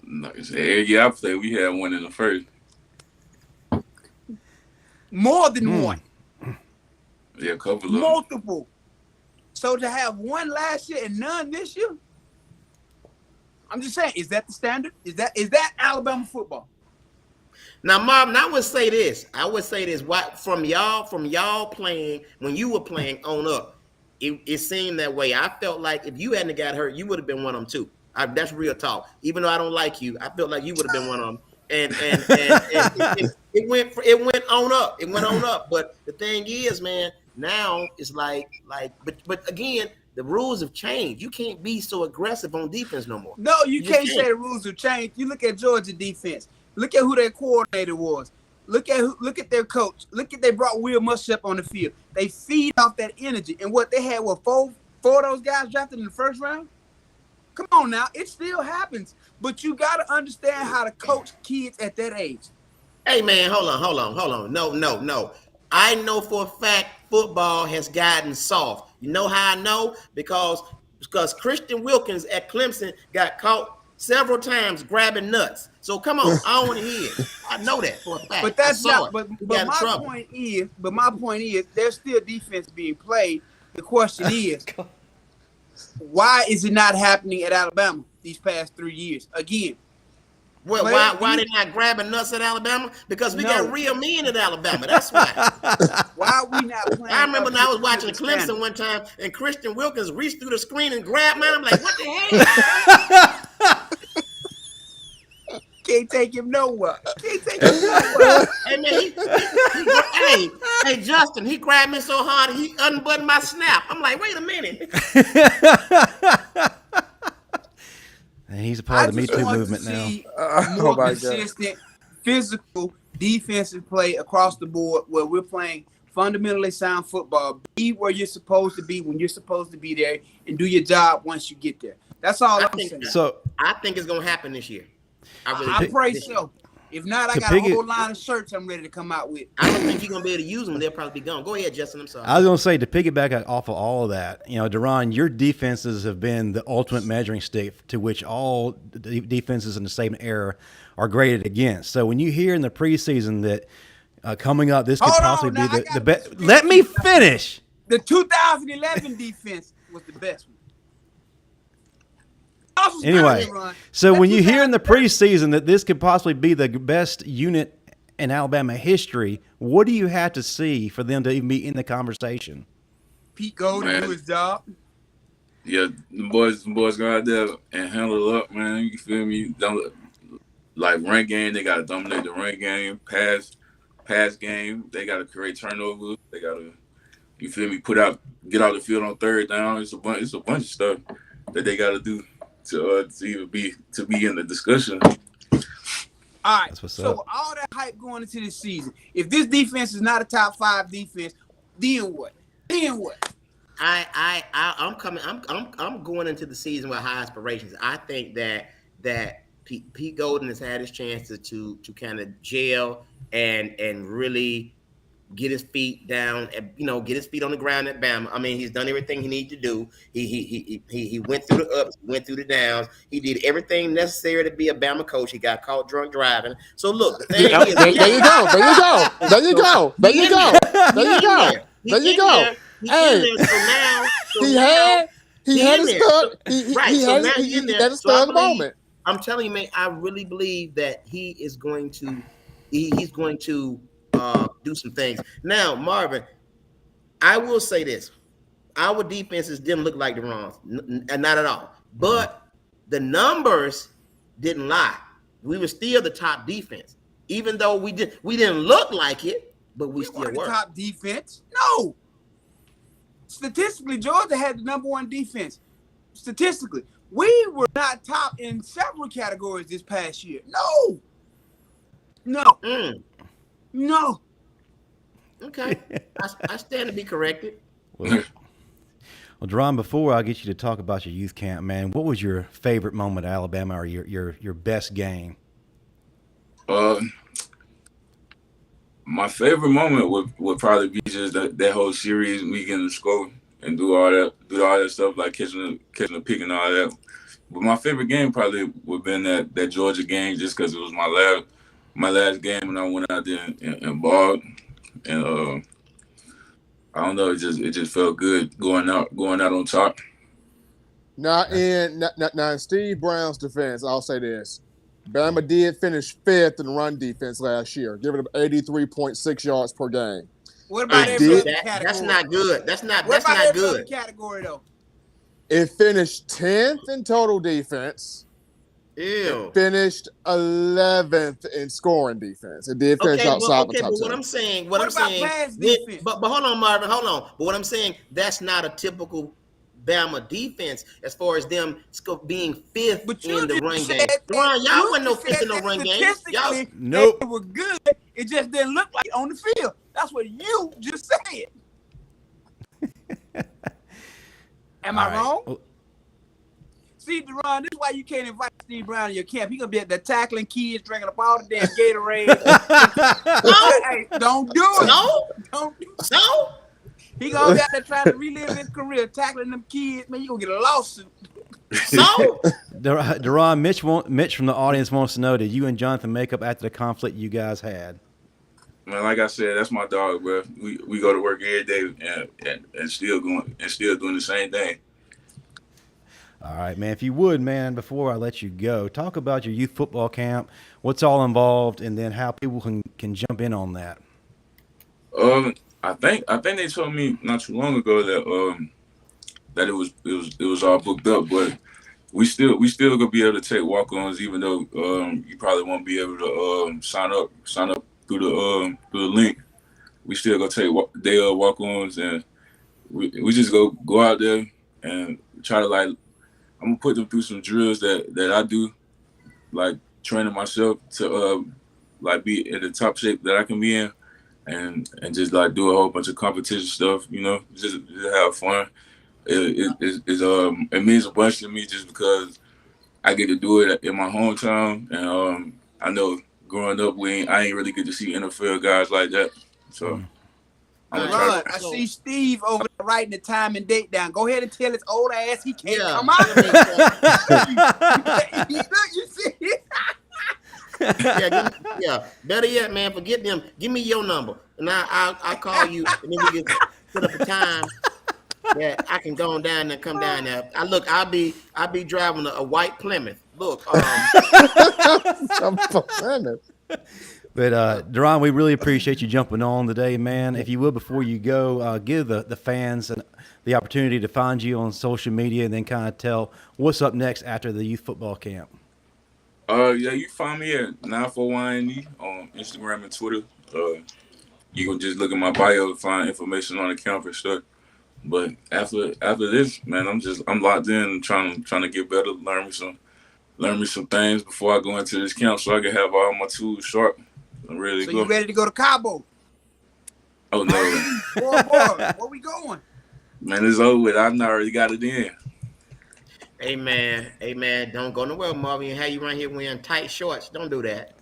Like I said, every year I played, we had 1 in the first. More than 1. Yeah, a couple of multiple. So to have one last year and none this year, I'm just saying, is that the standard? Is that Alabama football? Now, Marvin, I would say this. From y'all playing when you were playing on up, it seemed that way. I felt like if you hadn't got hurt, you would have been one of them too. That's real talk. Even though I don't like you, I felt like you would have been one of them. And it went on up. It went on up. But the thing is, man, now it's but again, the rules have changed. You can't be so aggressive on defense no more. No, you can't say the rules have changed. You look at Georgia defense. Look at who their coordinator was. Look at their coach. Look at they brought Will Muschamp on the field. They feed off that energy. And what they had four of those guys drafted in the first round? Come on now, it still happens. But you got to understand how to coach kids at that age. Hey, man, hold on. No. I know for a fact football has gotten soft. You know how I know? Because Christian Wilkins at Clemson got caught several times grabbing nuts. So come on, I don't want to hear it. I know that for a fact. But that's not. But my point is, there's still defense being played. The question is, why is it not happening at Alabama these past 3 years? Again, well, why they not grabbing nuts at Alabama? Because we got real men at Alabama. That's why. Why are we not playing? I remember when I was watching Clemson one time, and Christian Wilkins reached through the screen and grabbed mine. I'm like, what the hell? Can't take him nowhere. Hey, man, hey, Justin, he grabbed me so hard, he unbuttoned my snap. I'm like, wait a minute. And he's a part of the Me Too movement now. More consistent, physical, defensive play across the board where we're playing fundamentally sound football. Be where you're supposed to be when you're supposed to be there and do your job once you get there. That's all I'm saying. So I think it's going to happen this year. I pray so. If not, I got a whole line of shirts I'm ready to come out with. I don't think you're going to be able to use them. They'll probably be gone. Go ahead, Justin. I'm sorry. I was going to say, to piggyback off of all of that, Daron, your defenses have been the ultimate measuring stick to which all defenses in the same era are graded against. So when you hear in the preseason that coming up, this could possibly be the best. Let me finish. The 2011 defense was the best one. Anyway, so when you hear in the preseason that this could possibly be the best unit in Alabama history, what do you have to see for them to even be in the conversation? Pete Golding do his job. Yeah, the boys go out there and handle it up, man. You feel me? Like run game, they got to dominate the run game. Pass game, they got to create turnovers. They got to, you feel me? Get out the field on third down. It's a bunch of stuff that they got to do to even be in the discussion. All right. So with all that hype going into this season, if this defense is not a top 5 defense, then what? I'm going into the season with high aspirations. I think that Pete Golding has had his chance to kind of gel and really get his feet down, get his feet on the ground at Bama. I mean, he's done everything he needed to do. He went through the ups, went through the downs. He did everything necessary to be a Bama coach. He got caught drunk driving. So look, the thing is, there you go. Hey, he had a stud moment. I'm telling you, man, I really believe that he's going to do some things. Now, Marvin, I will say this. Our defenses didn't look like the wrongs, not at all. But the numbers didn't lie. We were still the top defense. Even though we didn't look like it, but we still were. Top defense? No. Statistically, Georgia had the number 1 defense. Statistically. We were not top in several categories this past year. No. No. Okay. I stand to be corrected. Well, Daron, before I get you to talk about your youth camp, man, what was your favorite moment at Alabama or your best game? My favorite moment would probably be just that whole series, me getting to score and do all that stuff, like catching the pick and all that. But my favorite game probably would have been that Georgia game, just because it was my last game when I went out there and balled. And I don't know. It just felt good going out on top. Now in Steve Brown's defense, I'll say this: Bama did finish 5th in run defense last year, giving up 83.6 yards per game. What about every other category? That's not good. That's not good. Other category though? It finished 10th in total defense. Ew. It finished 11th in scoring defense. It did finish outside the top 10. What I'm saying, but hold on, Marvin, hold on. But what I'm saying, that's not a typical Bama defense as far as them being 5th in the run game. Daron, y'all wasn't no 5th in the run game. Y'all, nope. It was good. It just didn't look like it on the field. That's what you just said. Am I wrong? See, Daron, this is why you can't invite Steve Brown to your camp. He gonna be at the tackling kids, drinking up all the damn Gatorade. Hey, don't do it. Don't do it. No. He gonna be out there trying to relive his career, tackling them kids. Man, you gonna get a lawsuit. No. Daron, Mitch from the audience wants to know, did you and Jonathan make up after the conflict you guys had? Man, like I said, that's my dog, bro. We go to work every day and still doing the same thing. All right, man. If you would, man, before I let you go, talk about your youth football camp, what's all involved, and then how people can jump in on that. I think they told me not too long ago that it was all booked up, but we still gonna be able to take walk-ons, even though you probably won't be able to sign up through the link. We still gonna take walk-ons, and we just go out there and try to I'm gonna put them through some drills that I do, like training myself to be in the top shape that I can be in, and just do a whole bunch of competition stuff, just have fun. It means a bunch to me just because I get to do it in my hometown, and I know growing up I ain't really get to see NFL guys like that, so. I see Steve over there writing the time and date down. Go ahead and tell his old ass he can't come out. You see? Yeah. Better yet, man, forget them. Give me your number, and I'll call you, and then we can put up a time that I can go on down there, come down there. I'll be driving a white Plymouth. Look, Plymouth. But Daron, we really appreciate you jumping on today, man. If you would, before you go, give the fans the opportunity to find you on social media, and then kind of tell what's up next after the youth football camp. You find me at 941 on Instagram and Twitter. You can just look at my bio to find information on the camp and stuff. But after this, man, I'm locked in, trying to get better, learn me some things before I go into this camp, so I can have all my tools sharp. Really, so you ready to go to Cabo? Oh no! boy, where we going? Man, it's over with. I've already got it in. Hey man, don't go nowhere, Marvin. How you run here wearing tight shorts? Don't do that.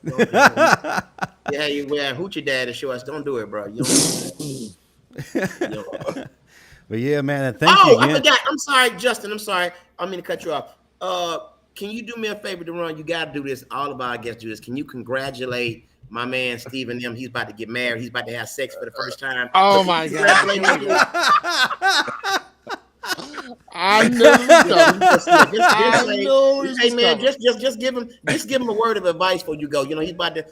Yeah, you wearing hoochie daddy shorts? Don't do it, bro. But yeah, man, thank you again. I forgot. I'm sorry, Justin. I'm sorry. I mean to cut you off. Can you do me a favor, Daron? You got to do this. All of our guests do this. Can you congratulate my man Stephen M? He's about to get married. He's about to have sex for the first time. Oh my God! I knew. Hey man, just give him a word of advice before you go. He's about to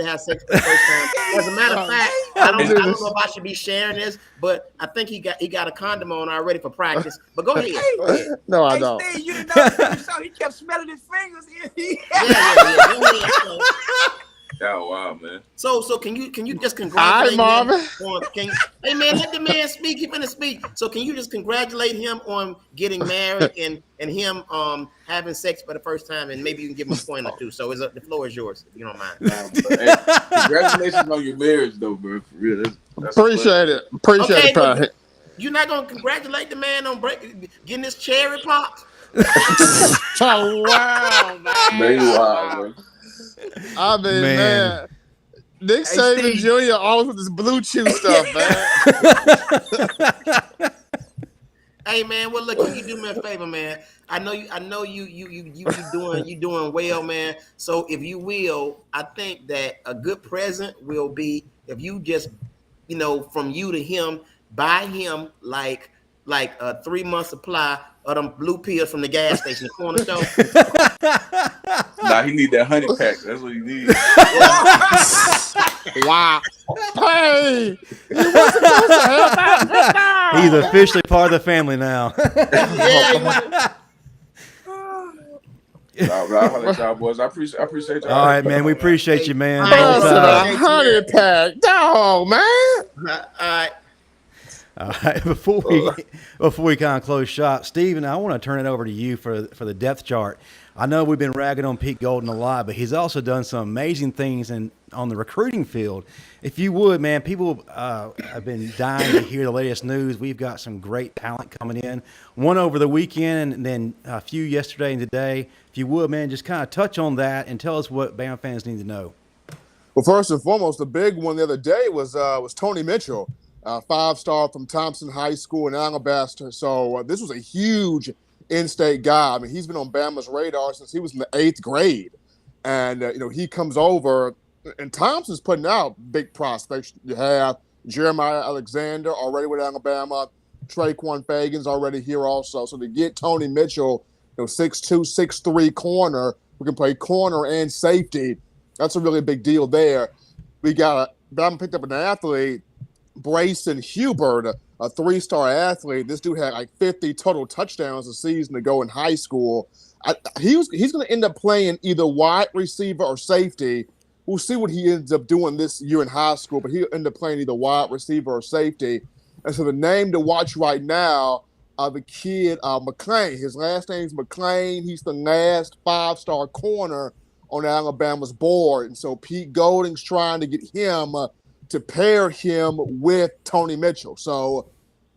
have sex for the first time. As a matter of fact, I don't know if I should be sharing this, but I think he got a condom on already for practice. But go ahead. No, I don't. Steve, you didn't know so he kept smelling his fingers. Yeah. Oh wow, man. So can you just congratulate him? Marvin. Hey man, let the man speak. He's gonna speak. So can you just congratulate him on getting married and him having sex for the first time, and maybe you can give him a point or two. So the floor is yours if you don't mind. Hey, congratulations on your marriage, though, bro. For real. That's Appreciate it. Appreciate it, Pat. You're not gonna congratulate the man on getting his cherry popped? Oh wow, man. Very wild, bro. I mean, man. Nick Saban Jr. always with this blue chew stuff, man. Hey man, well look, you do me a favor, man. I know you doing well, man. So if you will, I think that a good present will be if you just, from you to him, buy him like 3 months supply of them blue pills from the gas station, the corner store. Nah, he need that 100 pack. That's what he needs. Wow. Hey, you weren't supposed to help out this guy. He's officially part of the family now. I'll let y'all boys. I appreciate y'all. All right, man. We appreciate you, man. That's a 100 pack. Dog, man. All right. All right, before we kind of close shop, Steven, I want to turn it over to you for the depth chart. I know we've been ragging on Pete Golden a lot, but he's also done some amazing things on the recruiting field. If you would, man, people have been dying to hear the latest news. We've got some great talent coming in. One over the weekend, and then a few yesterday and today. If you would, man, just kind of touch on that and tell us what Bama fans need to know. Well, first and foremost, the big one the other day was Tony Mitchell. 5-star from Thompson High School in Alabaster. So this was a huge in-state guy. I mean, he's been on Bama's radar since he was in the 8th grade. And, he comes over, and Thompson's putting out big prospects. You have Jeremiah Alexander already with Alabama. Traquan Fagan's already here also. So to get Tony Mitchell, 6'2", 6'3" corner, who can play corner and safety, that's a really big deal there. Bama picked up an athlete, Brayson Hubert, a 3-star athlete. This dude had like 50 total touchdowns a season ago in high school. He's going to end up playing either wide receiver or safety. We'll see what he ends up doing this year in high school, but he'll end up playing either wide receiver or safety. And so the name to watch right now, the kid McClain. His last name's McClain. He's the last 5-star corner on Alabama's board. And so Pete Golding's trying to get him to pair him with Tony Mitchell. So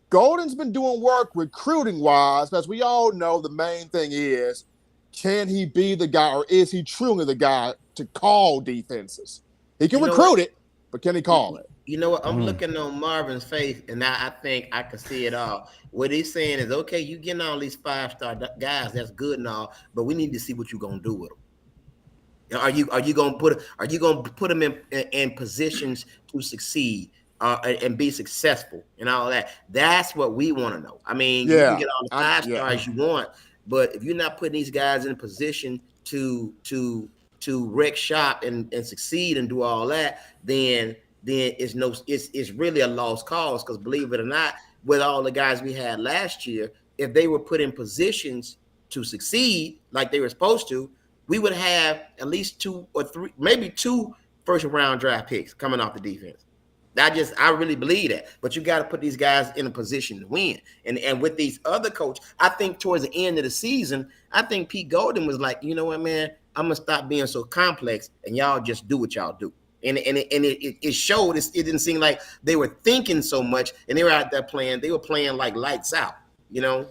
Golden's been doing work recruiting-wise. As we all know, the main thing is, can he be the guy, or is he truly the guy to call defenses? He can recruit it, but can he call it? You know what? I'm looking on Marvin's face, and I think I can see it all. What he's saying is, okay, you getting all these 5-star guys, that's good and all, but we need to see what you're gonna do with them. Are you gonna put them in positions to succeed and be successful and all that? That's what we want to know. I mean, you can get all the 5 stars you want, but if you're not putting these guys in a position to wreck shop and succeed and do all that, then it's really a lost cause. Because believe it or not, with all the guys we had last year, if they were put in positions to succeed like they were supposed to, we would have at least 2 or 3, maybe 2 first-round draft picks coming off the defense. I really believe that. But you got to put these guys in a position to win. And with these other coaches, I think towards the end of the season, I think Pete Golden was like, you know what, man, I'm gonna stop being so complex, and y'all just do what y'all do. And it showed. It didn't seem like they were thinking so much, and they were out there playing. They were playing like lights out.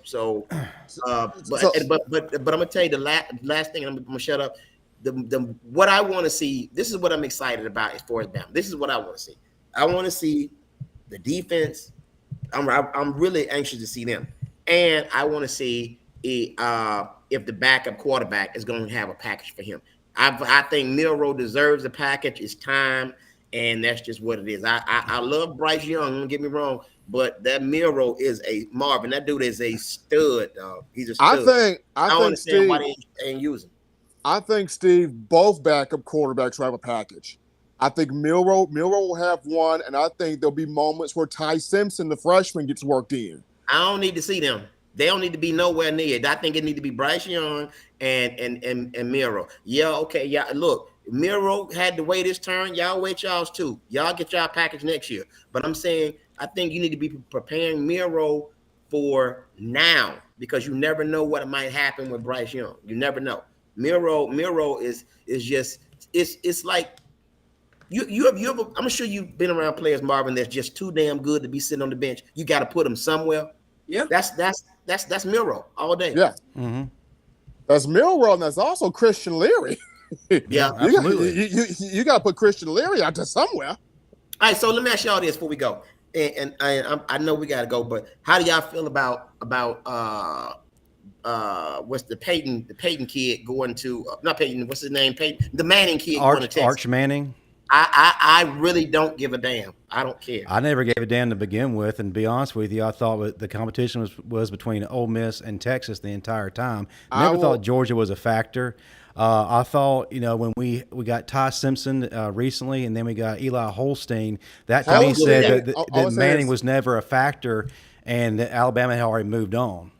So, but I'm gonna tell you the last thing. I'm gonna shut up. What I want to see. This is what I'm excited about as far as Bama. This is what I want to see. I want to see the defense. I'm really anxious to see them, and I want to see if the backup quarterback is going to have a package for him. I think Milroe deserves a package. It's time, and that's just what it is. I love Bryce Young. Don't get me wrong. But that Milroe is Marvin. That dude is a stud, dog. He's a stud. I don't understand why they ain't using. I think, Steve, both backup quarterbacks will have a package. I think Milroe will have one, and I think there'll be moments where Ty Simpson, the freshman, gets worked in. I don't need to see them. They don't need to be nowhere near it. I think it need to be Bryce Young and Milroe. Yeah, okay, yeah. Look, Milroe had to wait his turn. Y'all wait y'all's too. Y'all get y'all package next year. But I'm saying I think you need to be preparing Milroe for now, because you never know what might happen with Bryce Young. You never know. Milroe is just it's like you ever, I'm sure you've been around players, Marvin, that's just too damn good to be sitting on the bench. You got to put them somewhere. Yeah, that's Milroe all day. Yeah, that's Milroe, and that's also Christian Leary. Yeah, absolutely. You got to put Christian Leary out there somewhere. All right, so let me ask y'all this before we go, and I know we got to go, but how do y'all feel about what's the Peyton kid going to not Peyton? What's his name? Peyton, the Manning kid going to Texas. Arch Manning. I really don't give a damn. I don't care. I never gave a damn to begin with, and to be honest with you, I thought the competition was between Ole Miss and Texas the entire time. Never thought Georgia was a factor. I thought, when we got Ty Simpson recently, and then we got Eli Holstein, that to me said that Manning was never a factor, and that Alabama had already moved on.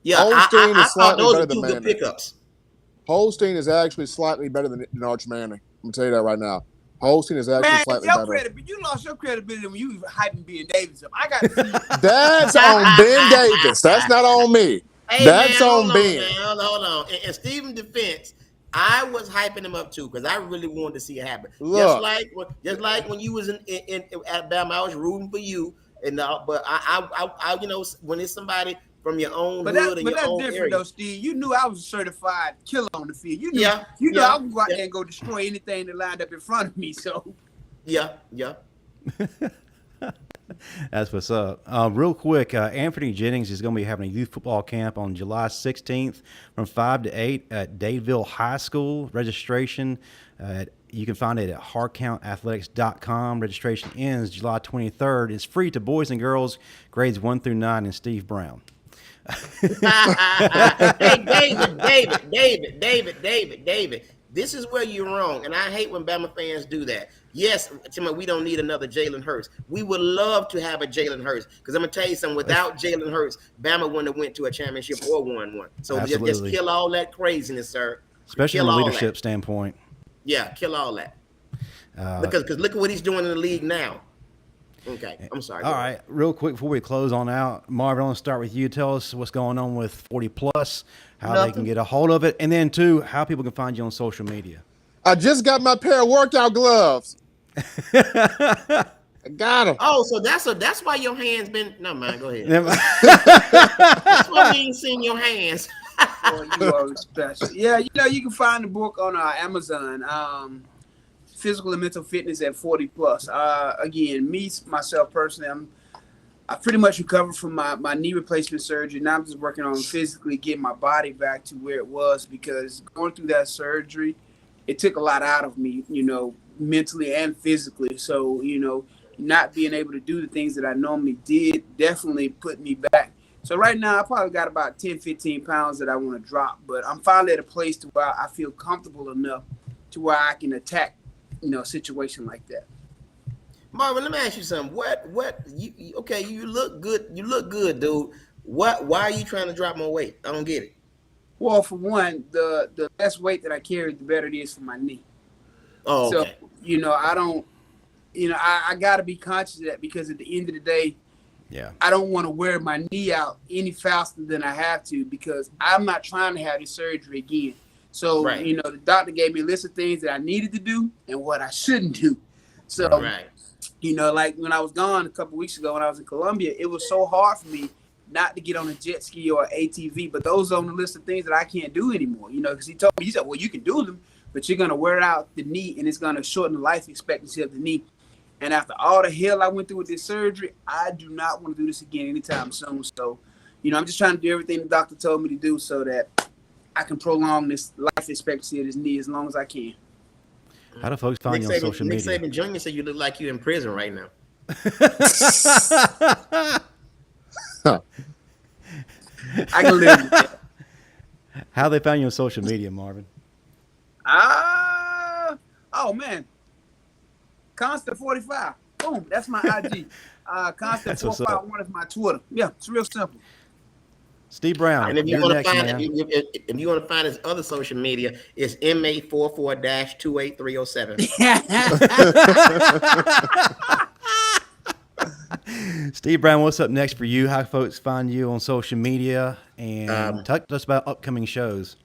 Yeah, I thought those are two good pickups. Holstein is actually slightly better than Arch Manning. I'm gonna tell you that right now. Holstein is actually slightly better. You lost your credibility when you were hyping Ben Davis up. I got to see. That's on Ben Davis. That's not on me. Hey, that's man, on Ben. Hold on. In Steven's defense, I was hyping him up too because I really wanted to see it happen. Look, just like when you was in Alabama, I was rooting for you. And but I when it's somebody from your own hood and your own area. But that's different, though, Steve. You knew I was a certified killer on the field. You knew, I would go out there and go destroy anything that lined up in front of me. So, yeah. That's what's up. Real quick, Anthony Jennings is going to be having a youth football camp on July 16th from 5 to 8 at Dadeville High School. Registration, you can find it at hardcountathletics.com. Registration ends July 23rd. It's free to boys and girls, grades 1 through 9, and Steve Brown. Hey, David. This is where you're wrong, and I hate when Bama fans do that. Yes, Tim, we don't need another Jalen Hurts. We would love to have a Jalen Hurts because I'm gonna tell you something. Without Jalen Hurts, Bama wouldn't have went to a championship or won one. So just kill all that craziness, sir. Especially from a leadership standpoint. Yeah, kill all that. Because look at what he's doing in the league now. Okay, I'm sorry. All right, real quick before we close on out, Marvin, I want to start with you. Tell us what's going on with 40 Plus, how they can get a hold of it, and then two, how people can find you on social media. I just got my pair of workout gloves. I got them. Oh, so that's why your hands been. No, man, go ahead. That's why we ain't seen your hands. Boy, you are special. Yeah, you can find the book on Amazon. Physical and mental fitness at 40 plus. Again, myself personally, I pretty much recovered from my knee replacement surgery. Now I'm just working on physically getting my body back to where it was, because going through that surgery, it took a lot out of me, mentally and physically. So, not being able to do the things that I normally did definitely put me back. So right now I probably got about 10, 15 pounds that I want to drop, but I'm finally at a place to where I feel comfortable enough to where I can attack a situation like that. Marvin, let me ask you something. You look good. You look good, dude. Why are you trying to drop more weight? I don't get it. Well, for one, the less weight that I carry, the better it is for my knee. Oh, okay. So, I don't, I got to be conscious of that, because at the end of the day, I don't want to wear my knee out any faster than I have to, because I'm not trying to have this surgery again. So, the doctor gave me a list of things that I needed to do and what I shouldn't do. So, like when I was gone a couple weeks ago when I was in Colombia, it was so hard for me not to get on a jet ski or ATV. But those are on the list of things that I can't do anymore, because he told me, he said, well, you can do them, but you're going to wear out the knee and it's going to shorten the life expectancy of the knee. And after all the hell I went through with this surgery, I do not want to do this again anytime soon. So, I'm just trying to do everything the doctor told me to do so that I can prolong this life expectancy of this knee as long as I can. How do folks find you on social media? Nick Saban Jr. said you look like you're in prison right now. I can live with that. How they found you on social media, Marvin? Oh man, Constant 45. Boom, that's my IG. Constant 451 is my Twitter. Yeah, it's real simple. Steve Brown. And if you want to find his other social media, it's MA44-28307. Steve Brown, what's up next for you? How folks find you on social media? And talk to us about upcoming shows.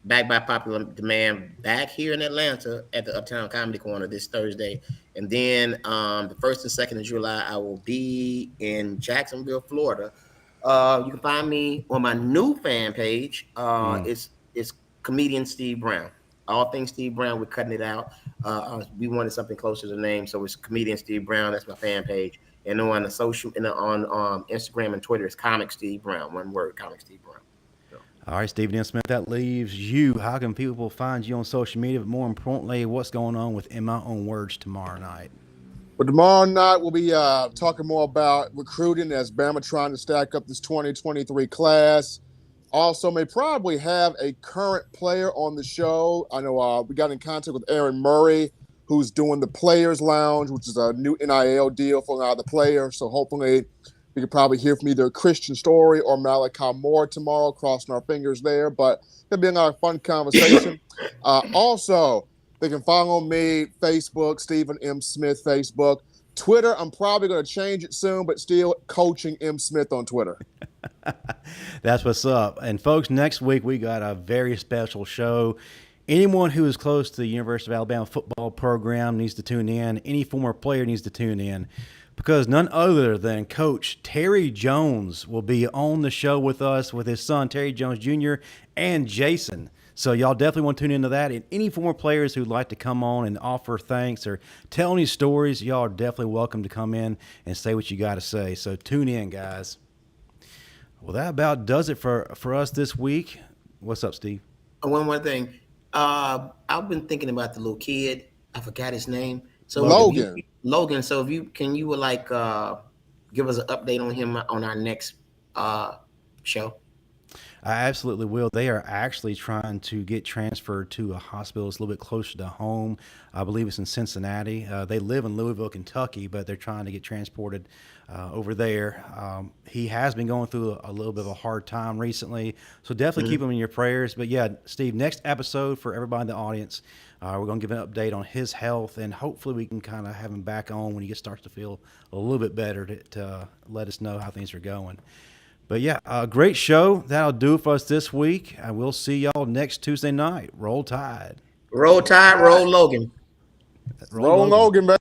Back by popular demand, back here in Atlanta at the Uptown Comedy Corner this Thursday. And then the 1st and 2nd of July, I will be in Jacksonville, Florida. You can find me on my new fan page. It's comedian Steve Brown. All things Steve Brown. We're cutting it out. We wanted something closer to the name, so it's comedian Steve Brown. That's my fan page. And on the social, on Instagram and Twitter, it's Comic Steve Brown. One word, Comic Steve Brown. All right, Stephen M. Smith, that leaves you. How can people find you on social media? But more importantly, what's going on with In My Own Words tomorrow night? But tomorrow night, we'll be talking more about recruiting as Bama trying to stack up this 2023 class. Also, may probably have a current player on the show. I know we got in contact with Aaron Murray, who's doing the Players Lounge, which is a new NIL deal for the players. So hopefully we could probably hear from either Christian Story or Malachi Moore tomorrow, crossing our fingers there. But it'll be another fun conversation. Also, they can follow me, Facebook, Stephen M. Smith, Facebook. Twitter, I'm probably going to change it soon, but still Coaching M. Smith on Twitter. That's what's up. And folks, next week we got a very special show. Anyone who is close to the University of Alabama football program needs to tune in. Any former player needs to tune in because none other than Coach Terry Jones will be on the show with us with his son, Terry Jones Jr. and Jason. So y'all definitely want to tune into that. And any former players who'd like to come on and offer thanks or tell any stories, y'all are definitely welcome to come in and say what you got to say. So tune in, guys. Well, that about does it for us this week. What's up, Steve? One more thing. I've been thinking about the little kid. I forgot his name. So Logan. Logan. So give us an update on him on our next show. I absolutely will. They are actually trying to get transferred to a hospital that's a little bit closer to home. I believe it's in Cincinnati. They live in Louisville, Kentucky, but they're trying to get transported over there. He has been going through a little bit of a hard time recently, so definitely keep him in your prayers. But yeah, Steve, next episode for everybody in the audience, we're going to give an update on his health, and hopefully we can kind of have him back on when he starts to feel a little bit better to let us know how things are going. But yeah, a great show. That'll do it for us this week. And we'll see y'all next Tuesday night. Roll Tide. Roll Tide, roll Logan. Roll Logan, man.